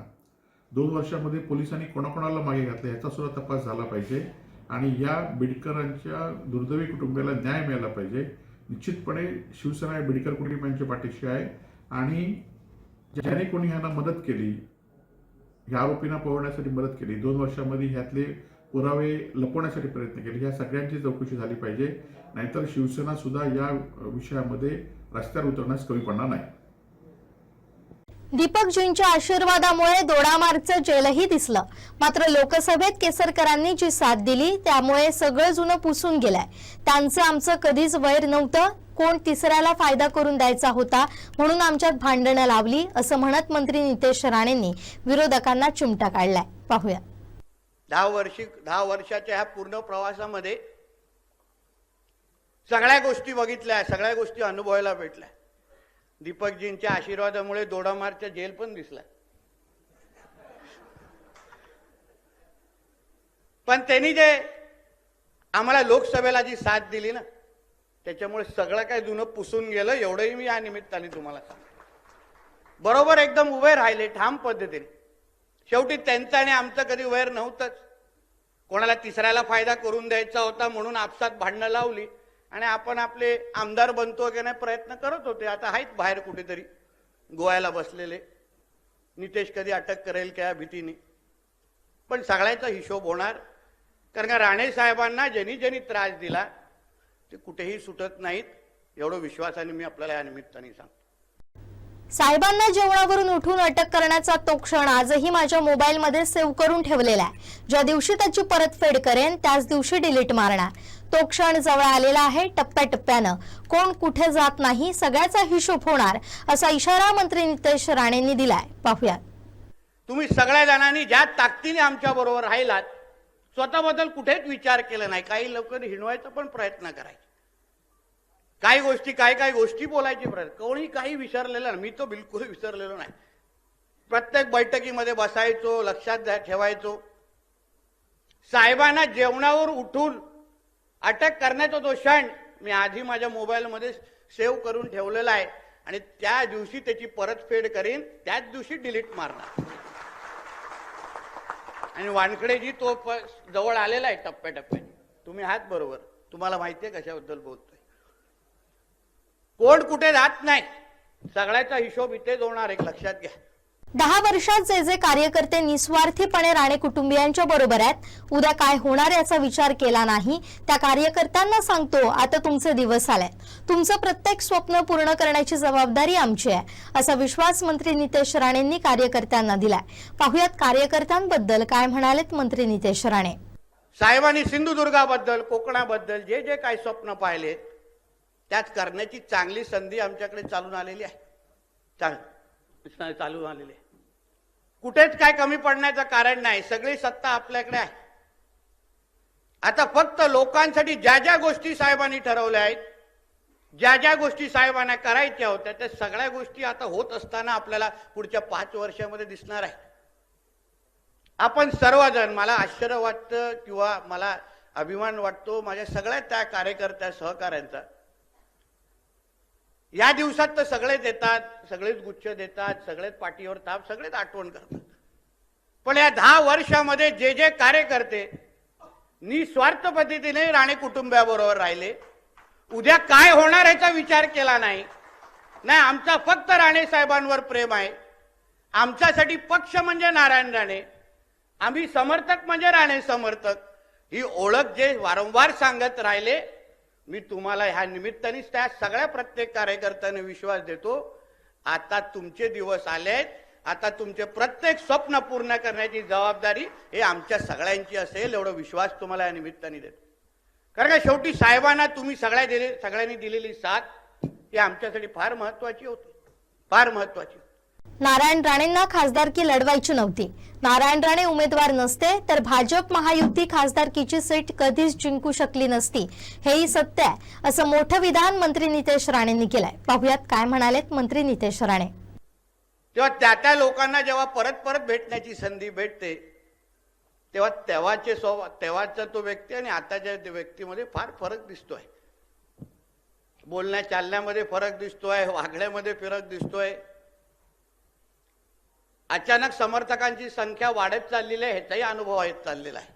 2 वर्षामध्ये पोलिसांनी कोणाकोणाला मागे घातलं याचा सुद्धा तपास झाला पाहिजे आणि या बिडकरांच्या दुर्दैवी कुटुंबियाला न्याय मिळाला पाहिजे. निश्चितपणे शिवसेना या बिडकर कुटुंबियांच्या पाठीशी आहे आणि ज्याने कोणी ह्यांना मदत केली, ह्या आरोपींना पकडण्यासाठी मदत केली, 2 वर्षामध्ये ह्यातले पुरावे लपवण्यासाठी प्रयत्न केले, ह्या सगळ्यांची चौकशी झाली पाहिजे. नाहीतर शिवसेना सुद्धा या विषयामध्ये रस्त्यावर उतरण्यास कमी पडणार नाही. दीपकजींच्या आशीर्वादामुळे दोडामार्गचं जेलही दिसलं. मात्र लोकसभेत केसरकरांनी जी साथ दिली त्यामुळे सगळं जुनं पुसून गेलंय. त्यांचं आमचं कधीच वैर नव्हतं. कोण तिसऱ्याला फायदा करून द्यायचा होता म्हणून आमच्यात भांडणं लावली असं म्हणत मंत्री नितेश राणेंनी विरोधकांना चिमटा काढलाय. पाहूया. 10 वर्षाच्या ह्या पूर्ण प्रवासामध्ये सगळ्या गोष्टी बघितल्या, सगळ्या गोष्टी अनुभवायला भेटल्या. दीपकजींच्या आशीर्वादामुळे दोडामार्गच्या जेल पण दिसला. पण त्यांनी जे आम्हाला लोकसभेला जी साथ दिली ना त्याच्यामुळे सगळं काय जुनं पुसून गेलं. एवढंही मी या निमित्ताने तुम्हाला सांगतो. बरोबर एकदम उभे राहिले ठाम पद्धतीने. शेवटी त्यांचं आणि आमचं कधी वैर नव्हतंच. कोणाला तिसऱ्याला फायदा करून द्यायचा होता म्हणून आपसात भांडणं लावली आणि आपण आपले आमदार बनतो की नाही प्रयत्न करत होते. आता आहेत बाहेर कुठेतरी गोव्याला बसलेले. नितेश कधी अटक करेल क्या भीतीने. पण सगळ्याचा हिशोब होणार, कारण का राणे साहेबांना ज्यांनी ज्यांनी त्रास दिला ते कुठेही सुटत नाहीत, एवढं विश्वासाने मी आपल्याला या निमित्ताने सांगतो. साहेबांना जेवणावरून उठून अटक करण्याचा तो क्षण आजही माझ्या मोबाईलमध्ये सेव्ह करून ठेवलेला आहे. ज्या दिवशी त्याची परतफेड करेन त्याच दिवशी डिलीट मारणार. तो क्षण जवळ आलेला आहे. टप्प्याटप्प्यानं कोण कुठे जात नाही, सगळ्याचा हिशोब होणार असा इशारा मंत्री नितेश राणेंनी दिलाय. पाहूयात. तुम्ही सगळ्या जणांनी ज्या ताकदीने आमच्या बरोबर राहिलात, स्वतःबद्दल कुठेच विचार केला नाही. काही लोक हिणवायचा पण प्रयत्न करायचे, काही गोष्टी बोलायचे प्रयत्न. कोणी काही विसरलेलं नाही. मी तो बिलकुल विसरलेलो नाही. प्रत्येक बैठकीमध्ये बसायचो, लक्षात ठेवायचो. साहेबांना जेवणावर उठून अटक करण्याचा तो क्षण मी आधी माझ्या मोबाईलमध्ये सेव्ह करून ठेवलेला आहे आणि त्या दिवशी त्याची परतफेड करीन, त्याच दिवशी डिलीट मारणार. आणि वानखेडेजी तो जवळ आलेला आहे टप्प्याटप्प्याने. तुम्ही आहात बरोबर, तुम्हाला माहिती आहे कशाबद्दल बोलतोय. कोण कुठे जात नाही, सगळ्याचा हिशोब इथेच होणार, एक लक्षात घ्या. 10 वर्षात जे जे कार्यकर्ते निस्वार्थीपणे राणे कुटुंबियांच्या बरोबर आहेत, उद्या काय होणार याचा विचार केला नाही, त्या कार्यकर्त्यांना सांगतो आता तुमचे दिवस आलेत. तुमचं प्रत्येक स्वप्न पूर्ण करण्याची जबाबदारी आमची आहे, असा विश्वास मंत्री नितेश राणेंनी कार्यकर्त्यांना दिलाय. पाहुयात कार्यकर्त्यांबद्दल काय म्हणालेत मंत्री नितेश राणे. साहेबांनी सिंधुदुर्गाबद्दल, कोकणाबद्दल जे जे काही स्वप्न पाहिले त्यात करण्याची चांगली संधी आमच्याकडे चालून आलेली आहे. चालून आलेली आहे. कुठेच काय कमी पडण्याचं कारण नाही. सगळी सत्ता आपल्याकडे आहे. आता फक्त लोकांसाठी ज्या ज्या गोष्टी साहेबांनी ठरवल्या आहेत, ज्या ज्या गोष्टी साहेबांना करायच्या होत्या, त्या सगळ्या गोष्टी आता होत असताना आपल्याला पुढच्या 5 वर्षामध्ये दिसणार आहे. आपण सर्वजण, मला आश्चर्य वाटतं किंवा मला अभिमान वाटतो माझ्या सगळ्या त्या कार्यकर्त्या सहकाऱ्यांचा. या दिवसात तर सगळेच येतात, सगळेच गुच्छ देतात, सगळेच पाठीवर ताप, सगळेच आठवण करतात. पण या 10 वर्षामध्ये जे जे कार्यकर्ते निस्वार्थ पद्धतीने राणे कुटुंबाबरोबर राहिले, उद्या काय होणार याचा विचार केला नाही. आमचा फक्त राणे साहेबांवर प्रेम आहे. आमच्यासाठी पक्ष म्हणजे नारायण राणे, आम्ही समर्थक म्हणजे राणे समर्थक, ही ओळख जे वारंवार सांगत राहिले. मी तुम्हाला ह्या निमित्ताने त्या सगळ्या प्रत्येक कार्यकर्त्याने विश्वास देतो, आता तुमचे दिवस आलेत. आता तुमचे प्रत्येक स्वप्न पूर्ण करण्याची जबाबदारी हे आमच्या सगळ्यांची असेल, एवढा विश्वास तुम्हाला या निमित्ताने देतो. कारण का शेवटी साहेबांना तुम्ही सगळ्यांनी दिलेली साथ ही आमच्यासाठी फार महत्वाची होती, फार महत्वाची. नारायण राणेंना खासदारकी लढवायची नव्हती. नारायण राणे उमेदवार नसते तर भाजप महायुती खासदारकीची सीट कधीच जिंकू शकली नसती, हेही सत्य आहे, असं मोठं विधान मंत्री नितेश राणेंनी केलंय. पाहुयात काय म्हणालेत मंत्री नितेश राणे. तेव्हा त्या लोकांना जेव्हा परत परत भेटण्याची संधी भेटते, तेव्हा तेव्हाचा तो व्यक्ती आणि आताच्या व्यक्तीमध्ये फार फरक दिसतोय. बोलण्या चालण्यामध्ये फरक दिसतोय, वागण्यामध्ये फरक दिसतोय. अचानक समर्थकांची संख्या वाढत चाललेली आहे, ह्याचाही अनुभव येत चाललेला आहे.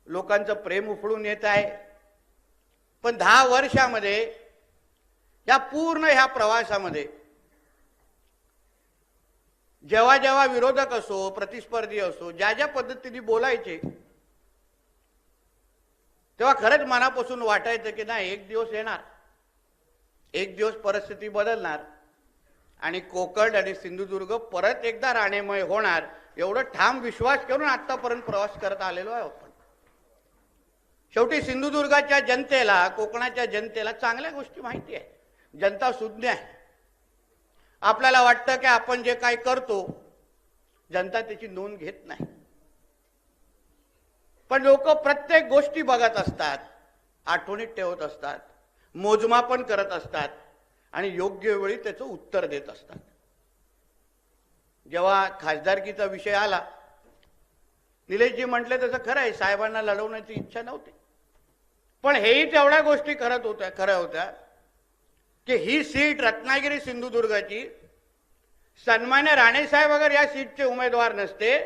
लोकांचं प्रेम उफळून येत आहे. पण 10 वर्षामध्ये या पूर्ण ह्या प्रवासामध्ये जेव्हा जेव्हा विरोधक असो, प्रतिस्पर्धी असो, ज्या ज्या पद्धतीने बोलायचे, तेव्हा खरंच मनापासून वाटायचं की नाही, एक दिवस येणार, एक दिवस परिस्थिती बदलणार आणि कोकण आणि सिंधुदुर्ग परत एकदा राणेमय होणार, एवढं ठाम विश्वास करून आतापर्यंत प्रवास करत आलेलो आहे आपण. शेवटी सिंधुदुर्गाच्या जनतेला, कोकणाच्या जनतेला चांगल्या गोष्टी माहिती आहे. जनता सुज्ञ आहे. आपल्याला वाटतं की आपण जे काही करतो जनता त्याची नोंद घेत नाही. पण लोक प्रत्येक गोष्टी बघत असतात, आठवणीत ठेवत असतात, मोजमापन करत असतात आणि योग्य वेळी त्याचं उत्तर देत असतात. जेव्हा खासदारकीचा विषय आला, निलेशजी म्हटले तसं खरं आहे, साहेबांना लढवण्याची इच्छा नव्हती. पण हेही तेवढ्या गोष्टी खऱ्या होत्या की ही सीट रत्नागिरी सिंधुदुर्गाची, सन्मान्य राणेसाहेब अगर या सीटचे उमेदवार नसते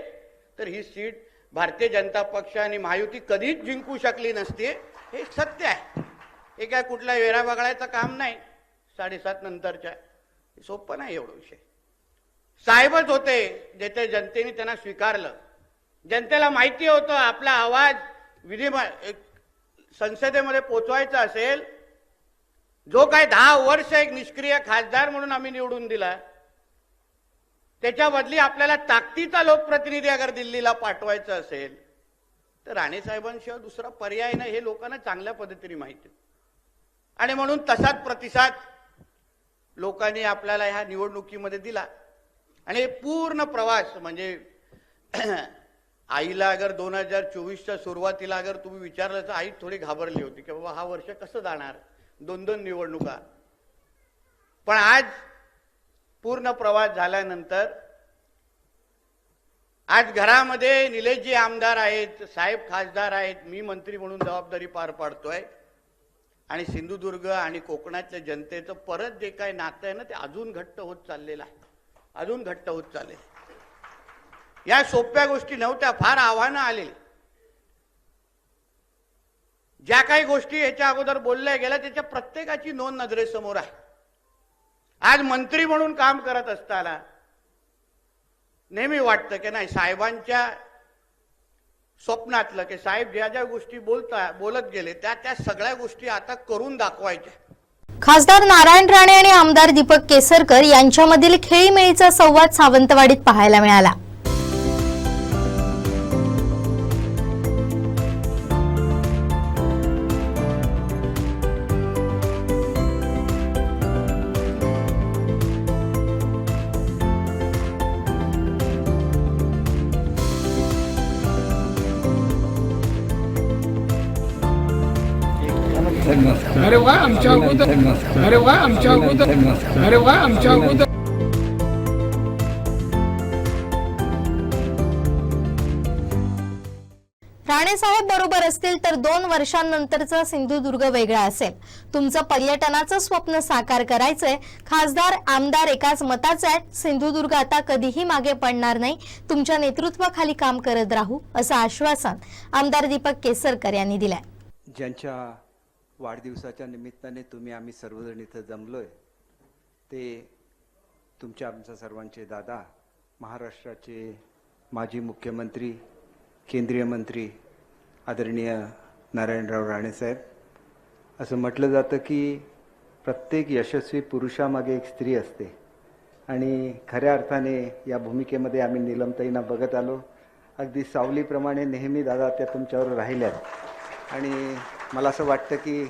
तर ही सीट भारतीय जनता पक्ष आणि महायुती कधीच जिंकू शकली नसते. हे सत्य आहे. हे काय कुठला वेरा बघायचं काम नाही 7:30 नंतरच्या. सोपं नाही एवढं विषय. साहेबच होते जे ते जनतेने त्यांना स्वीकारलं. जनतेला माहिती होतं आपला आवाज संसदेमध्ये पोचवायचा असेल, जो काय 10 वर्ष एक निष्क्रिय खासदार म्हणून आम्ही निवडून दिला, त्याच्या बदली आपल्याला ताकदीचा लोकप्रतिनिधी अगर दिल्लीला पाठवायचं असेल तर राणे साहेबांशिवाय दुसरा पर्याय नाही हे लोकांना चांगल्या पद्धतीने माहिती. आणि म्हणून तसाच प्रतिसाद लोकांनी आपल्याला ह्या निवडणुकीमध्ये दिला. आणि पूर्ण प्रवास म्हणजे आईला अगर 2024च्या सुरुवातीला अगर तुम्ही विचारलं तर आई थोडी घाबरली होती की बाबा हा वर्ष कसं जाणार, 2 निवडणुका. पण आज पूर्ण प्रवास झाल्यानंतर आज घरामध्ये निलेशजी आमदार आहेत, साहेब खासदार आहेत, मी मंत्री म्हणून जबाबदारी पार पाडतोय. आणि सिंधुदुर्ग आणि कोकणातल्या जनतेचं परत जे काही नातं आहे ना ते अजून घट्ट होत चाललेलं आहे, अजून घट्ट होत चाललेलं. या सोप्या गोष्टी नव्हत्या, फार आव्हानं आलेली. ज्या काही गोष्टी याच्या अगोदर बोलल्या गेल्या त्याच्या प्रत्येकाची नोंद नजरेसमोर आहे. आज मंत्री म्हणून काम करत असताना नेहमी वाटतं की नाही साहेबांच्या स्वप्नातलं की साहेब ज्या ज्या गोष्टी बोलत गेले त्या सगळ्या गोष्टी आता करून दाखवायच्या. खासदार नारायण राणे आणि आमदार दीपक केसरकर यांच्यामधील खेळीमेळीचा संवाद सावंतवाडीत पाहायला मिळाला. अरे वा आमच्या अगोदर, अरे वा आमच्या अगोदर, अरे वा आमच्या अगोदर. राणे साहेब बरोबर असतील तर 2 वर्षांनंतरचा सिंधुदुर्ग वेगळा असेल. तुमचं पर्यटनाचं स्वप्न साकार करायचंय. खासदार आमदार एकाच मताचे आहेत. सिंधुदुर्ग आता कधीही मागे पडणार नाही. तुमच्या नेतृत्वाखाली काम करत राहू असं आश्वासन आमदार दीपक केसरकर यांनी दिलंय. ज्यांच्या वाढदिवसाच्या निमित्ताने आम्ही सर्वजण इथं जमलोय ते तुमच्या आमच्या सर्वांचे दादा, महाराष्ट्राचे माजी मुख्यमंत्री, केंद्रीय मंत्री आदरणीय नारायणराव राणे साहेब. असं म्हटलं जातं की प्रत्येक यशस्वी पुरुषामागे एक स्त्री असते आणि खऱ्या अर्थाने या भूमिकेमध्ये आम्ही नीलमताईंना बघत आलो. अगदी सावलीप्रमाणे नेहमी दादा त्या तुमच्यावर राहिल्यात आणि मला असं वाटतं की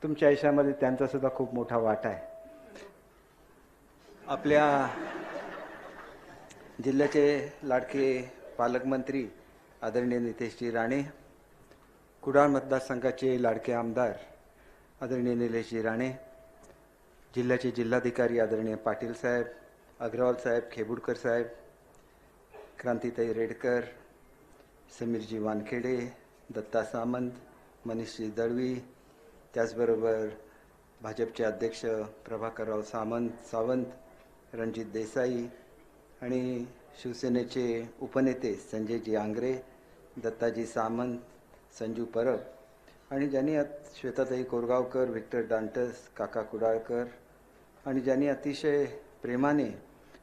तुमच्या आयुष्यामध्ये त्यांचा सुद्धा खूप मोठा वाटा आहे. आपल्या जिल्ह्याचे लाडके पालकमंत्री आदरणीय नितेशजी राणे, कुडाळ मतदारसंघाचे लाडके आमदार आदरणीय निलेशजी राणे, जिल्ह्याचे जिल्हाधिकारी आदरणीय पाटील साहेब, अग्रवाल साहेब, खेबुडकर साहेब, क्रांतीताई रेडकर, समीरजी वानखेडे, दत्ता सामंत, मनीषजी दळवी, त्याचबरोबर भाजपचे अध्यक्ष प्रभाकरराव सावंत, रणजित देसाई आणि शिवसेनेचे उपनेते संजयजी आंग्रे, दत्ताजी सामंत, संजू परब आणि ज्यांनी श्वेताताई कोरगावकर, व्हिक्टर डांटस, काका कुडाळकर आणि ज्यांनी अतिशय प्रेमाने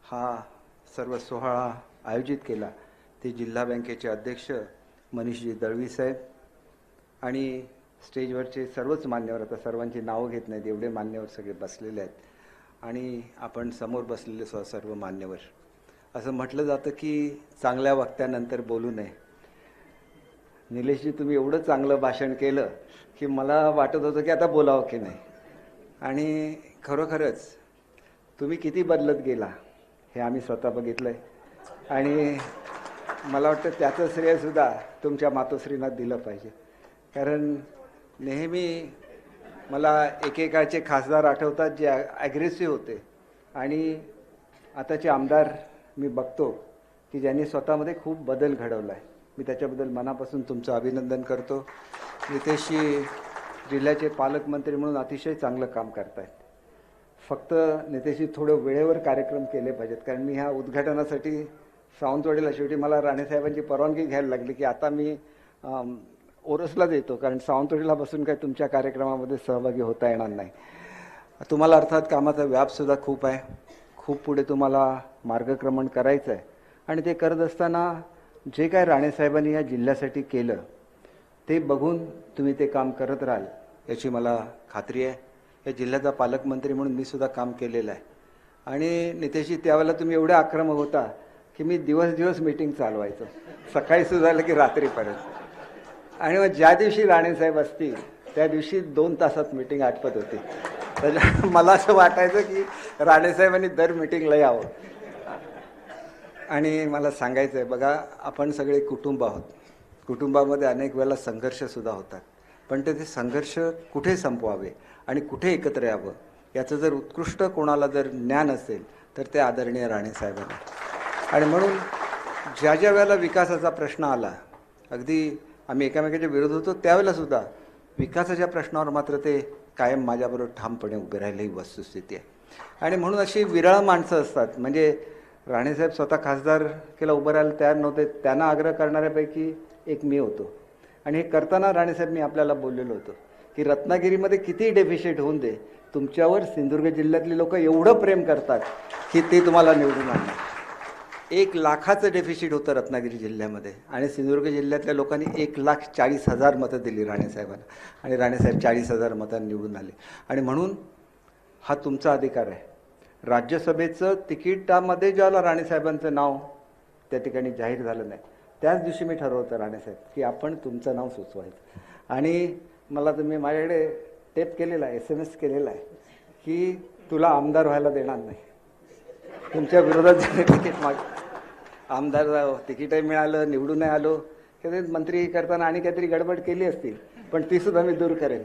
हा सर्व सोहळा आयोजित केला ते जिल्हा बँकेचे अध्यक्ष मनीषजी दळवी साहेब आणि स्टेजवरचे सर्वच मान्यवर, आता सर्वांची नावं घेत नाहीत, एवढे मान्यवर सगळे बसलेले आहेत आणि आपण समोर बसलेले सर्व मान्यवर. असं म्हटलं जातं की चांगल्या वक्त्यानंतर बोलू नये. निलेशजी तुम्ही एवढं चांगलं भाषण केलं की मला वाटत होतं की आता बोलावं की नाही. आणि खरोखरच तुम्ही किती बदलत गेला हे आम्ही स्वतः बघितलं आहे आणि मला वाटतं त्याचं श्रेयसुद्धा तुमच्या मातोश्रींना दिलं पाहिजे. कारण नेहमी मला एकेकाळचे खासदार आठवतात जे ॲग्रेसिव्ह होते आणि आताचे आमदार मी बघतो की ज्यांनी स्वतःमध्ये खूप बदल घडवला आहे. मी त्याच्याबद्दल मनापासून तुमचं अभिनंदन करतो. नितेशजी जिल्ह्याचे पालकमंत्री म्हणून अतिशय चांगलं काम करत आहेत. फक्त नितेशजी थोडं वेळेवर कार्यक्रम केले पाहिजेत. कारण मी ह्या उद्घाटनासाठी सावंतवाडीला शेवटी मला राणेसाहेबांची परवानगी घ्यायला लागली की आता मी ओरसला देतो, कारण सावंतवाडीला बसून काही तुमच्या कार्यक्रमामध्ये सहभागी होता येणार नाही. तुम्हाला अर्थात कामाचा व्यापसुद्धा खूप आहे, खूप पुढे तुम्हाला मार्गक्रमण करायचं आहे. आणि ते करत असताना जे काय राणेसाहेबांनी या जिल्ह्यासाठी केलं ते बघून तुम्ही ते काम करत राहाल याची मला खात्री आहे. या जिल्ह्याचा पालकमंत्री म्हणून मी सुद्धा काम केलेलं आहे. आणि नितेशजी, त्यावेळेला तुम्ही एवढे आक्रमक होता की मी दिवस मीटिंग चालवायचो, सकाळी सुरू झालं की रात्रीपर्यंत. आणि मग ज्या दिवशी राणेसाहेब असतील त्या दिवशी 2 तासात मीटिंग आटपत होती. त्याच्या मला असं वाटायचं की राणेसाहेबांनी दर मीटिंगला यावं. आणि मला सांगायचं आहे, बघा, आपण सगळे कुटुंब आहोत. कुटुंबामध्ये अनेक वेळेला संघर्षसुद्धा होतात, पण ते संघर्ष कुठे संपवावे आणि कुठे एकत्र यावं याचं जर उत्कृष्ट कोणाला जर ज्ञान असेल तर ते आदरणीय राणेसाहेबांना. आणि म्हणून ज्या ज्या वेळेला विकासाचा प्रश्न आला, अगदी आम्ही एकामेकाच्या विरोध होतो त्यावेळेलासुद्धा विकासाच्या प्रश्नावर मात्र ते कायम माझ्याबरोबर ठामपणे उभे राहिले, ही वस्तुस्थिती आहे. आणि म्हणून अशी विरळ माणसं असतात, म्हणजे राणेसाहेब स्वतः खासदार केला उभं राहायला तयार नव्हते, त्यांना आग्रह करणाऱ्यापैकी एक मी होतो. आणि हे करताना राणेसाहेब मी आपल्याला बोललेलो होतो की रत्नागिरीमध्ये किती डेफिशिट होऊन दे, तुमच्यावर सिंधुदुर्ग जिल्ह्यातली लोक एवढं प्रेम करतात की ते तुम्हाला निवडून आणणार. 1 लाखाचं डेफिशिट होतं रत्नागिरी जिल्ह्यामध्ये आणि सिंधुदुर्ग जिल्ह्यातल्या लोकांनी 1,40,000 मतं दिली राणेसाहेबांना आणि राणेसाहेब 40,000 मतांनी निवडून आले. आणि म्हणून हा तुमचा अधिकार आहे. राज्यसभेचं तिकीटामध्ये ज्याला राणेसाहेबांचं नाव त्या ठिकाणी जाहीर झालं नाही त्याच दिवशी मी ठरवलं होतं राणेसाहेब की आपण तुमचं नाव सुचवायचं. आणि मला तुम्ही माझ्याकडे टेप केलेला आहे, SMS केलेला आहे की तुला आमदार व्हायला देणार नाही, तुमच्या विरोधात झाले तिकीट माग आमदार तिकीटही मिळालं, निवडूनही आलो, कधी मंत्री करताना आणि काहीतरी गडबड केली असतील पण ती सुद्धा मी दूर करेन.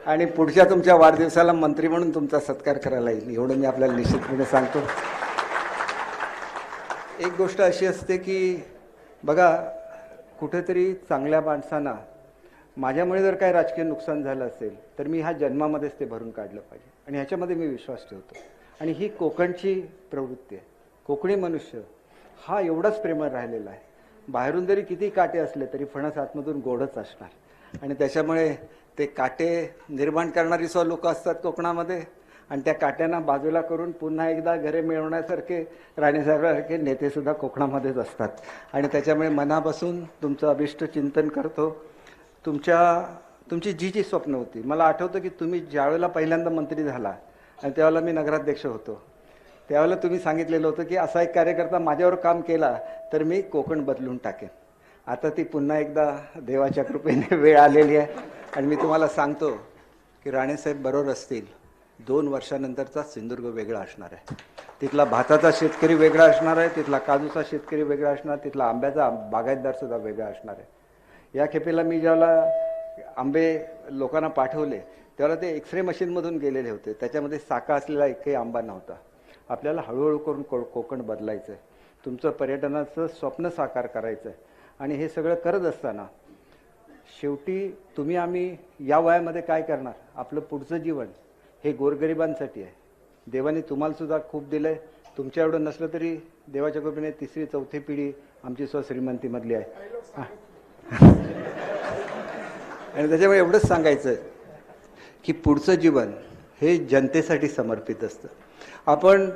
आणि पुढच्या तुमच्या वाढदिवसाला मंत्री म्हणून तुमचा सत्कार करायला येईल, एवढं मी आपल्याला निश्चितपणे सांगतो. एक गोष्ट अशी असते की बघा, कुठेतरी चांगल्या माणसांना माझ्यामुळे जर काही राजकीय नुकसान झालं असेल तर मी ह्या जन्मामध्येच ते भरून काढलं पाहिजे आणि ह्याच्यामध्ये मी विश्वास ठेवतो. आणि ही कोकणची प्रवृत्ती आहे. कोकणी मनुष्य हा एवढाच प्रेमळ राहिलेला आहे. बाहेरून जरी किती काटे असले तरी फणस आतमधून गोडच असणार. आणि त्याच्यामुळे ते काटे निर्माण करणारी सुद्धा लोक असतात कोकणामध्ये आणि त्या काट्यांना बाजूला करून पुन्हा एकदा घरे मिळवण्यासारखे राणेसाहेबांसारखे नेतेसुद्धा कोकणामध्येच असतात. आणि त्याच्यामुळे मनापासून तुमचं अभिष्ट चिंतन करतो. तुमची जी स्वप्न होती, मला आठवतं की तुम्ही ज्यावेळेला पहिल्यांदा मंत्री झाला आणि त्यावेळेला मी नगराध्यक्ष होतो, त्यावेळेला तुम्ही सांगितलेलं होतं की असा एक कार्यकर्ता माझ्यावर काम केला तर मी कोकण बदलून टाकेन. आता ती पुन्हा एकदा देवाच्या कृपेने वेळ आलेली आहे. आणि मी तुम्हाला सांगतो की राणेसाहेब बरोबर असतील, 2 वर्षानंतरचा सिंधुदुर्ग वेगळा असणार आहे. तिथला भाताचा शेतकरी वेगळा असणार आहे, तिथला काजूचा शेतकरी वेगळा असणार, तिथला आंब्याचा बागायतदारसुद्धा वेगळा असणार आहे. या खेपेला मी ज्यावेळेला आंबे लोकांना पाठवले त्यावेळेला ते एक्सरे मशीनमधून गेलेले होते, त्याच्यामध्ये साका असलेला एकही आंबा नव्हता. आपल्याला हळूहळू करून कोकण बदलायचं आहे, तुमचं पर्यटनाचं स्वप्न साकार करायचं आहे. आणि हे सगळं करत असताना शेवटी तुम्ही आम्ही या वयामध्ये काय करणार, आपलं पुढचं जीवन हे गोरगरिबांसाठी आहे. देवाने तुम्हाला सुद्धा खूप दिलं आहे. तुमच्या एवढं नसलं तरी देवाच्या कृपेने 3री 4थी पिढी आमची स्वश्रीमंतीमधली आहे. आणि त्याच्यामुळे एवढंच सांगायचं की पुढचं जीवन हे जनतेसाठी समर्पित असतं. आपण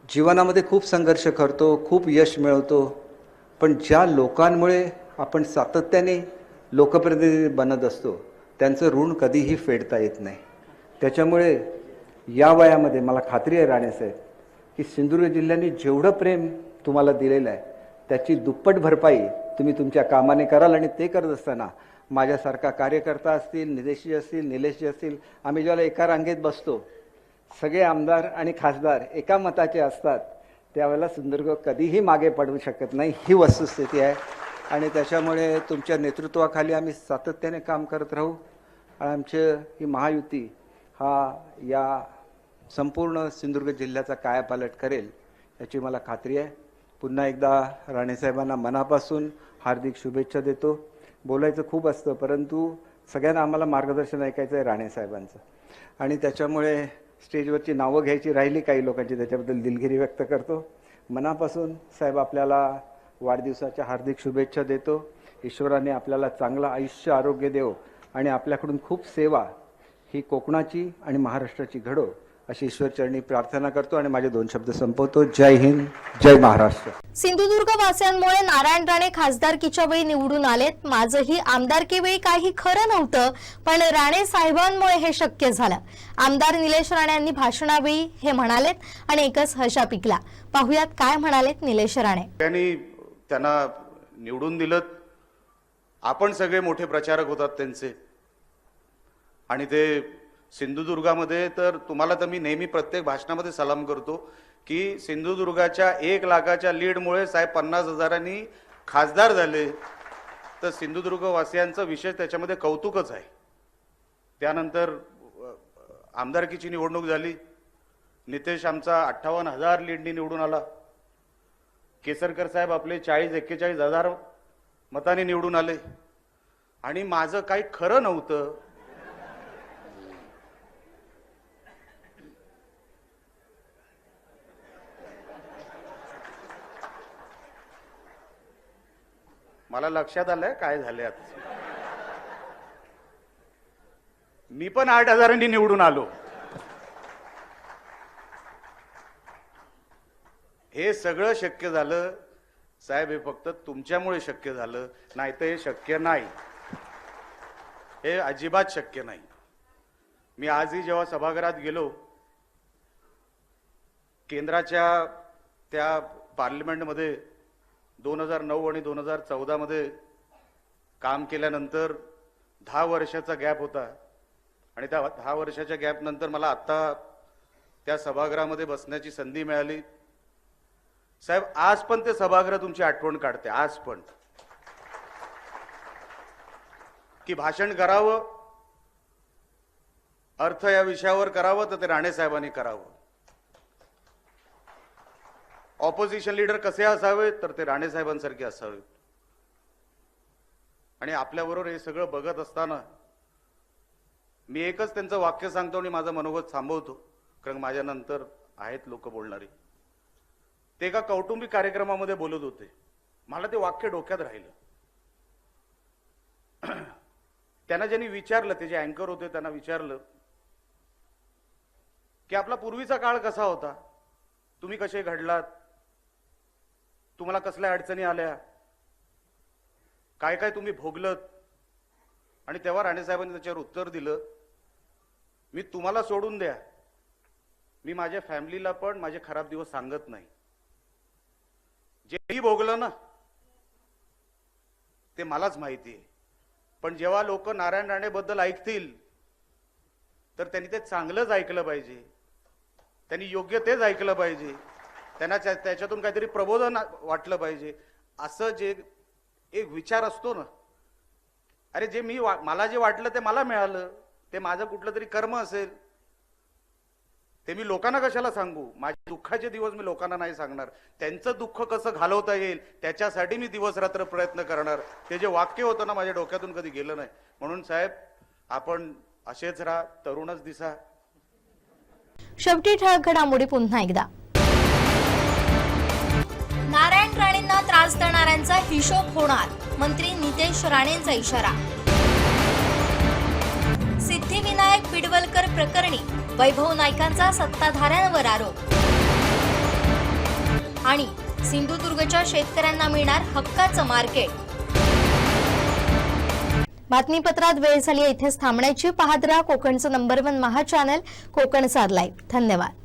जीवनामध्ये खूप संघर्ष करतो, खूप यश मिळवतो, पण ज्या लोकांमुळे आपण सातत्याने लोकप्रतिनिधी बनत असतो त्यांचं ऋण कधीही फेडता येत नाही. त्याच्यामुळे या वयामध्ये मला खात्री आहे राणेसाहेब की सिंधुदुर्ग जिल्ह्याने जेवढं प्रेम तुम्हाला दिलेलं आहे त्याची दुप्पट भरपाई तुम्ही तुमच्या कामाने कराल. आणि ते करत असताना माझ्यासारखा कार्यकर्ता असतील, निदेशी असतील, निलेशजी असतील, आम्ही ज्याला एका रांगेत बसतो, सगळे आमदार आणि खासदार एका मताचे असतात, त्यावेळेला सिंधुदुर्ग कधीही मागे पडू शकत नाही, ही वस्तुस्थिती आहे. आणि त्याच्यामुळे तुमच्या नेतृत्वाखाली आम्ही सातत्याने काम करत राहू. आणि आमची ही महायुती हा या संपूर्ण सिंधुदुर्ग जिल्ह्याचा कायापालट करेल याची मला खात्री आहे. पुन्हा एकदा राणेसाहेबांना मनापासून हार्दिक शुभेच्छा देतो. बोलायचं खूप असतं परंतु सगळ्यांना आम्हाला मार्गदर्शन ऐकायचं आहे राणेसाहेबांचं. आणि त्याच्यामुळे स्टेजवरची नावं घ्यायची राहिली काही लोकांची, त्याच्याबद्दल दिलगिरी व्यक्त करतो. मनापासून साहेब आपल्याला वाढदिवसाच्या हार्दिक शुभेच्छा देतो. ईश्वराने आपल्याला चांगलं आयुष्य आरोग्य देव आणि आपल्याकडून खूप सेवा ही कोकणाची आणि महाराष्ट्राची घडो अशी ईश्वरचरणी प्रार्थना करतो आणि माझे 2 शब्द संपवतो. जय हिंद, जय महाराष्ट्र. सिंधुदुर्ग वासियांमुळे नारायण राणे खासदारकीच्या वेळी निवडून आलेत. माझंही आमदारकीवेळी काही खरं नव्हतं, पण राणे साहेबांमुळे हे शक्य झालं. आमदार निलेश राणे यांनी भाषणावेळी हे म्हणालेत आणि एकच हशा पिकला. पाहुयात काय म्हणालेत निलेश राणे. त्यांना निवडून दिलं. आपण सगळे मोठे प्रचारक होतात त्यांचे, आणि ते सिंधुदुर्गामध्ये तर तुम्हाला तर मी नेहमी प्रत्येक भाषणामध्ये सलाम करतो की सिंधुदुर्गाच्या 1 लाखाच्या लीडमुळे साहेब 50,000 खासदार झाले. तर सिंधुदुर्ग वासियांचा विशेष त्याच्यामध्ये कौतुकच आहे. त्यानंतर आमदारकीची निवडणूक झाली. नितेश आमचा 58,000 लीडनी निवडून आला. केसरकर साहेब आपले 40-41,000 मतांनी निवडून आले. आणि माझं काही खरं नव्हतं. मला लक्षात आलंय काय झालंय आता. मी पण 8,000 निवडून आलो. हे सगळं शक्य झालं साहेब, हे फक्त तुमच्यामुळे शक्य झालं, नाही तर हे शक्य नाही. हे अजिबात शक्य नाही. मी आजही जेव्हा सभागृहात गेलो, केंद्राच्या त्या पार्लिमेंटमध्ये 2009 आणि 2014 मध्ये काम केल्यानंतर 10 वर्षाचा गॅप होता. आणि त्या 10 वर्षाच्या गॅप नंतर मला आता त्या सभागृहामध्ये बसण्याची संधी मिळाली. साहेब, आज पण ते सभागृह तुमची आठवण काढते. आज पण की भाषण करावं, अर्थ या विषयावर करावं, तर ते राणे साहेबांनी करावं. ऑपोजिशन लीडर कसे असावे, तर ते राणे साहेबांसारखे असावेत. आणि आपल्याबरोबर हे सगळं बघत असताना मी एकच त्यांचं वाक्य सांगतो आणि माझं मनोगत थांबवतो, कारण माझ्यानंतर आहेत लोक बोलणारी. ते एका कौटुंबिक कार्यक्रमामध्ये बोलत होते. मला ते वाक्य डोक्यात राहिलं. त्यांना ज्यांनी विचारलं, ते जे अँकर होते त्यांना विचारलं की आपला पूर्वीचा काळ कसा होता, तुम्ही कसे घडलात, तुम्हाला कसल्या अडचणी आल्या, काय काय तुम्ही भोगलत. आणि तेव्हा राणे साहेबांनी त्याच्यावर उत्तर दिलं, मी तुम्हाला सोडून द्या, मी माझ्या फॅमिलीला पण माझे खराब दिवस सांगत नाही. जे भोगलं ना ते मलाच माहिती आहे. पण जेव्हा लोक नारायण राणे बद्दल ऐकतील तर त्यांनी ते चांगलंच ऐकलं पाहिजे, त्यांनी योग्य तेच ऐकलं पाहिजे, त्यांना त्याच्यातून काहीतरी प्रबोधन वाटलं पाहिजे. असं जे एक विचार असतो ना, अरे जे मला जे वाटलं ते मला मिळालं, ते माझं कुठलं तरी कर्म असेल, ते मी लोकांना कशाला सांगू. माझे दुःखाचे दिवस मी लोकांना नाही सांगणार. त्यांचं दुःख कसं घालवता येईल त्याच्यासाठी मी दिवस रात्र प्रयत्न करणार. ते जे वाक्य होतं ना, माझ्या डोक्यातून कधी गेलं नाही. म्हणून साहेब, आपण असेच राहा, तरुणच दिसा. शेवटी ठळक घडामोडी पुन्हा एकदा. नारायण राणेंना त्रास देणाऱ्यांचा हिशोब होणार, मंत्री नितेश राणेंचा इशारा. सिद्धिविनायक बिडवलकर प्रकरणी वैभव नाईकांचा सत्ताधाऱ्यांवर आरोप. आणि सिंधुदुर्गच्या शेतकऱ्यांना मिळणार हक्काचं मार्केट. बातमीपत्रात वेळ झाली इथेच थांबण्याची. पाहत रहा कोकणचं नंबर 1 महा चॅनल कोकण साध लाईव्ह. धन्यवाद.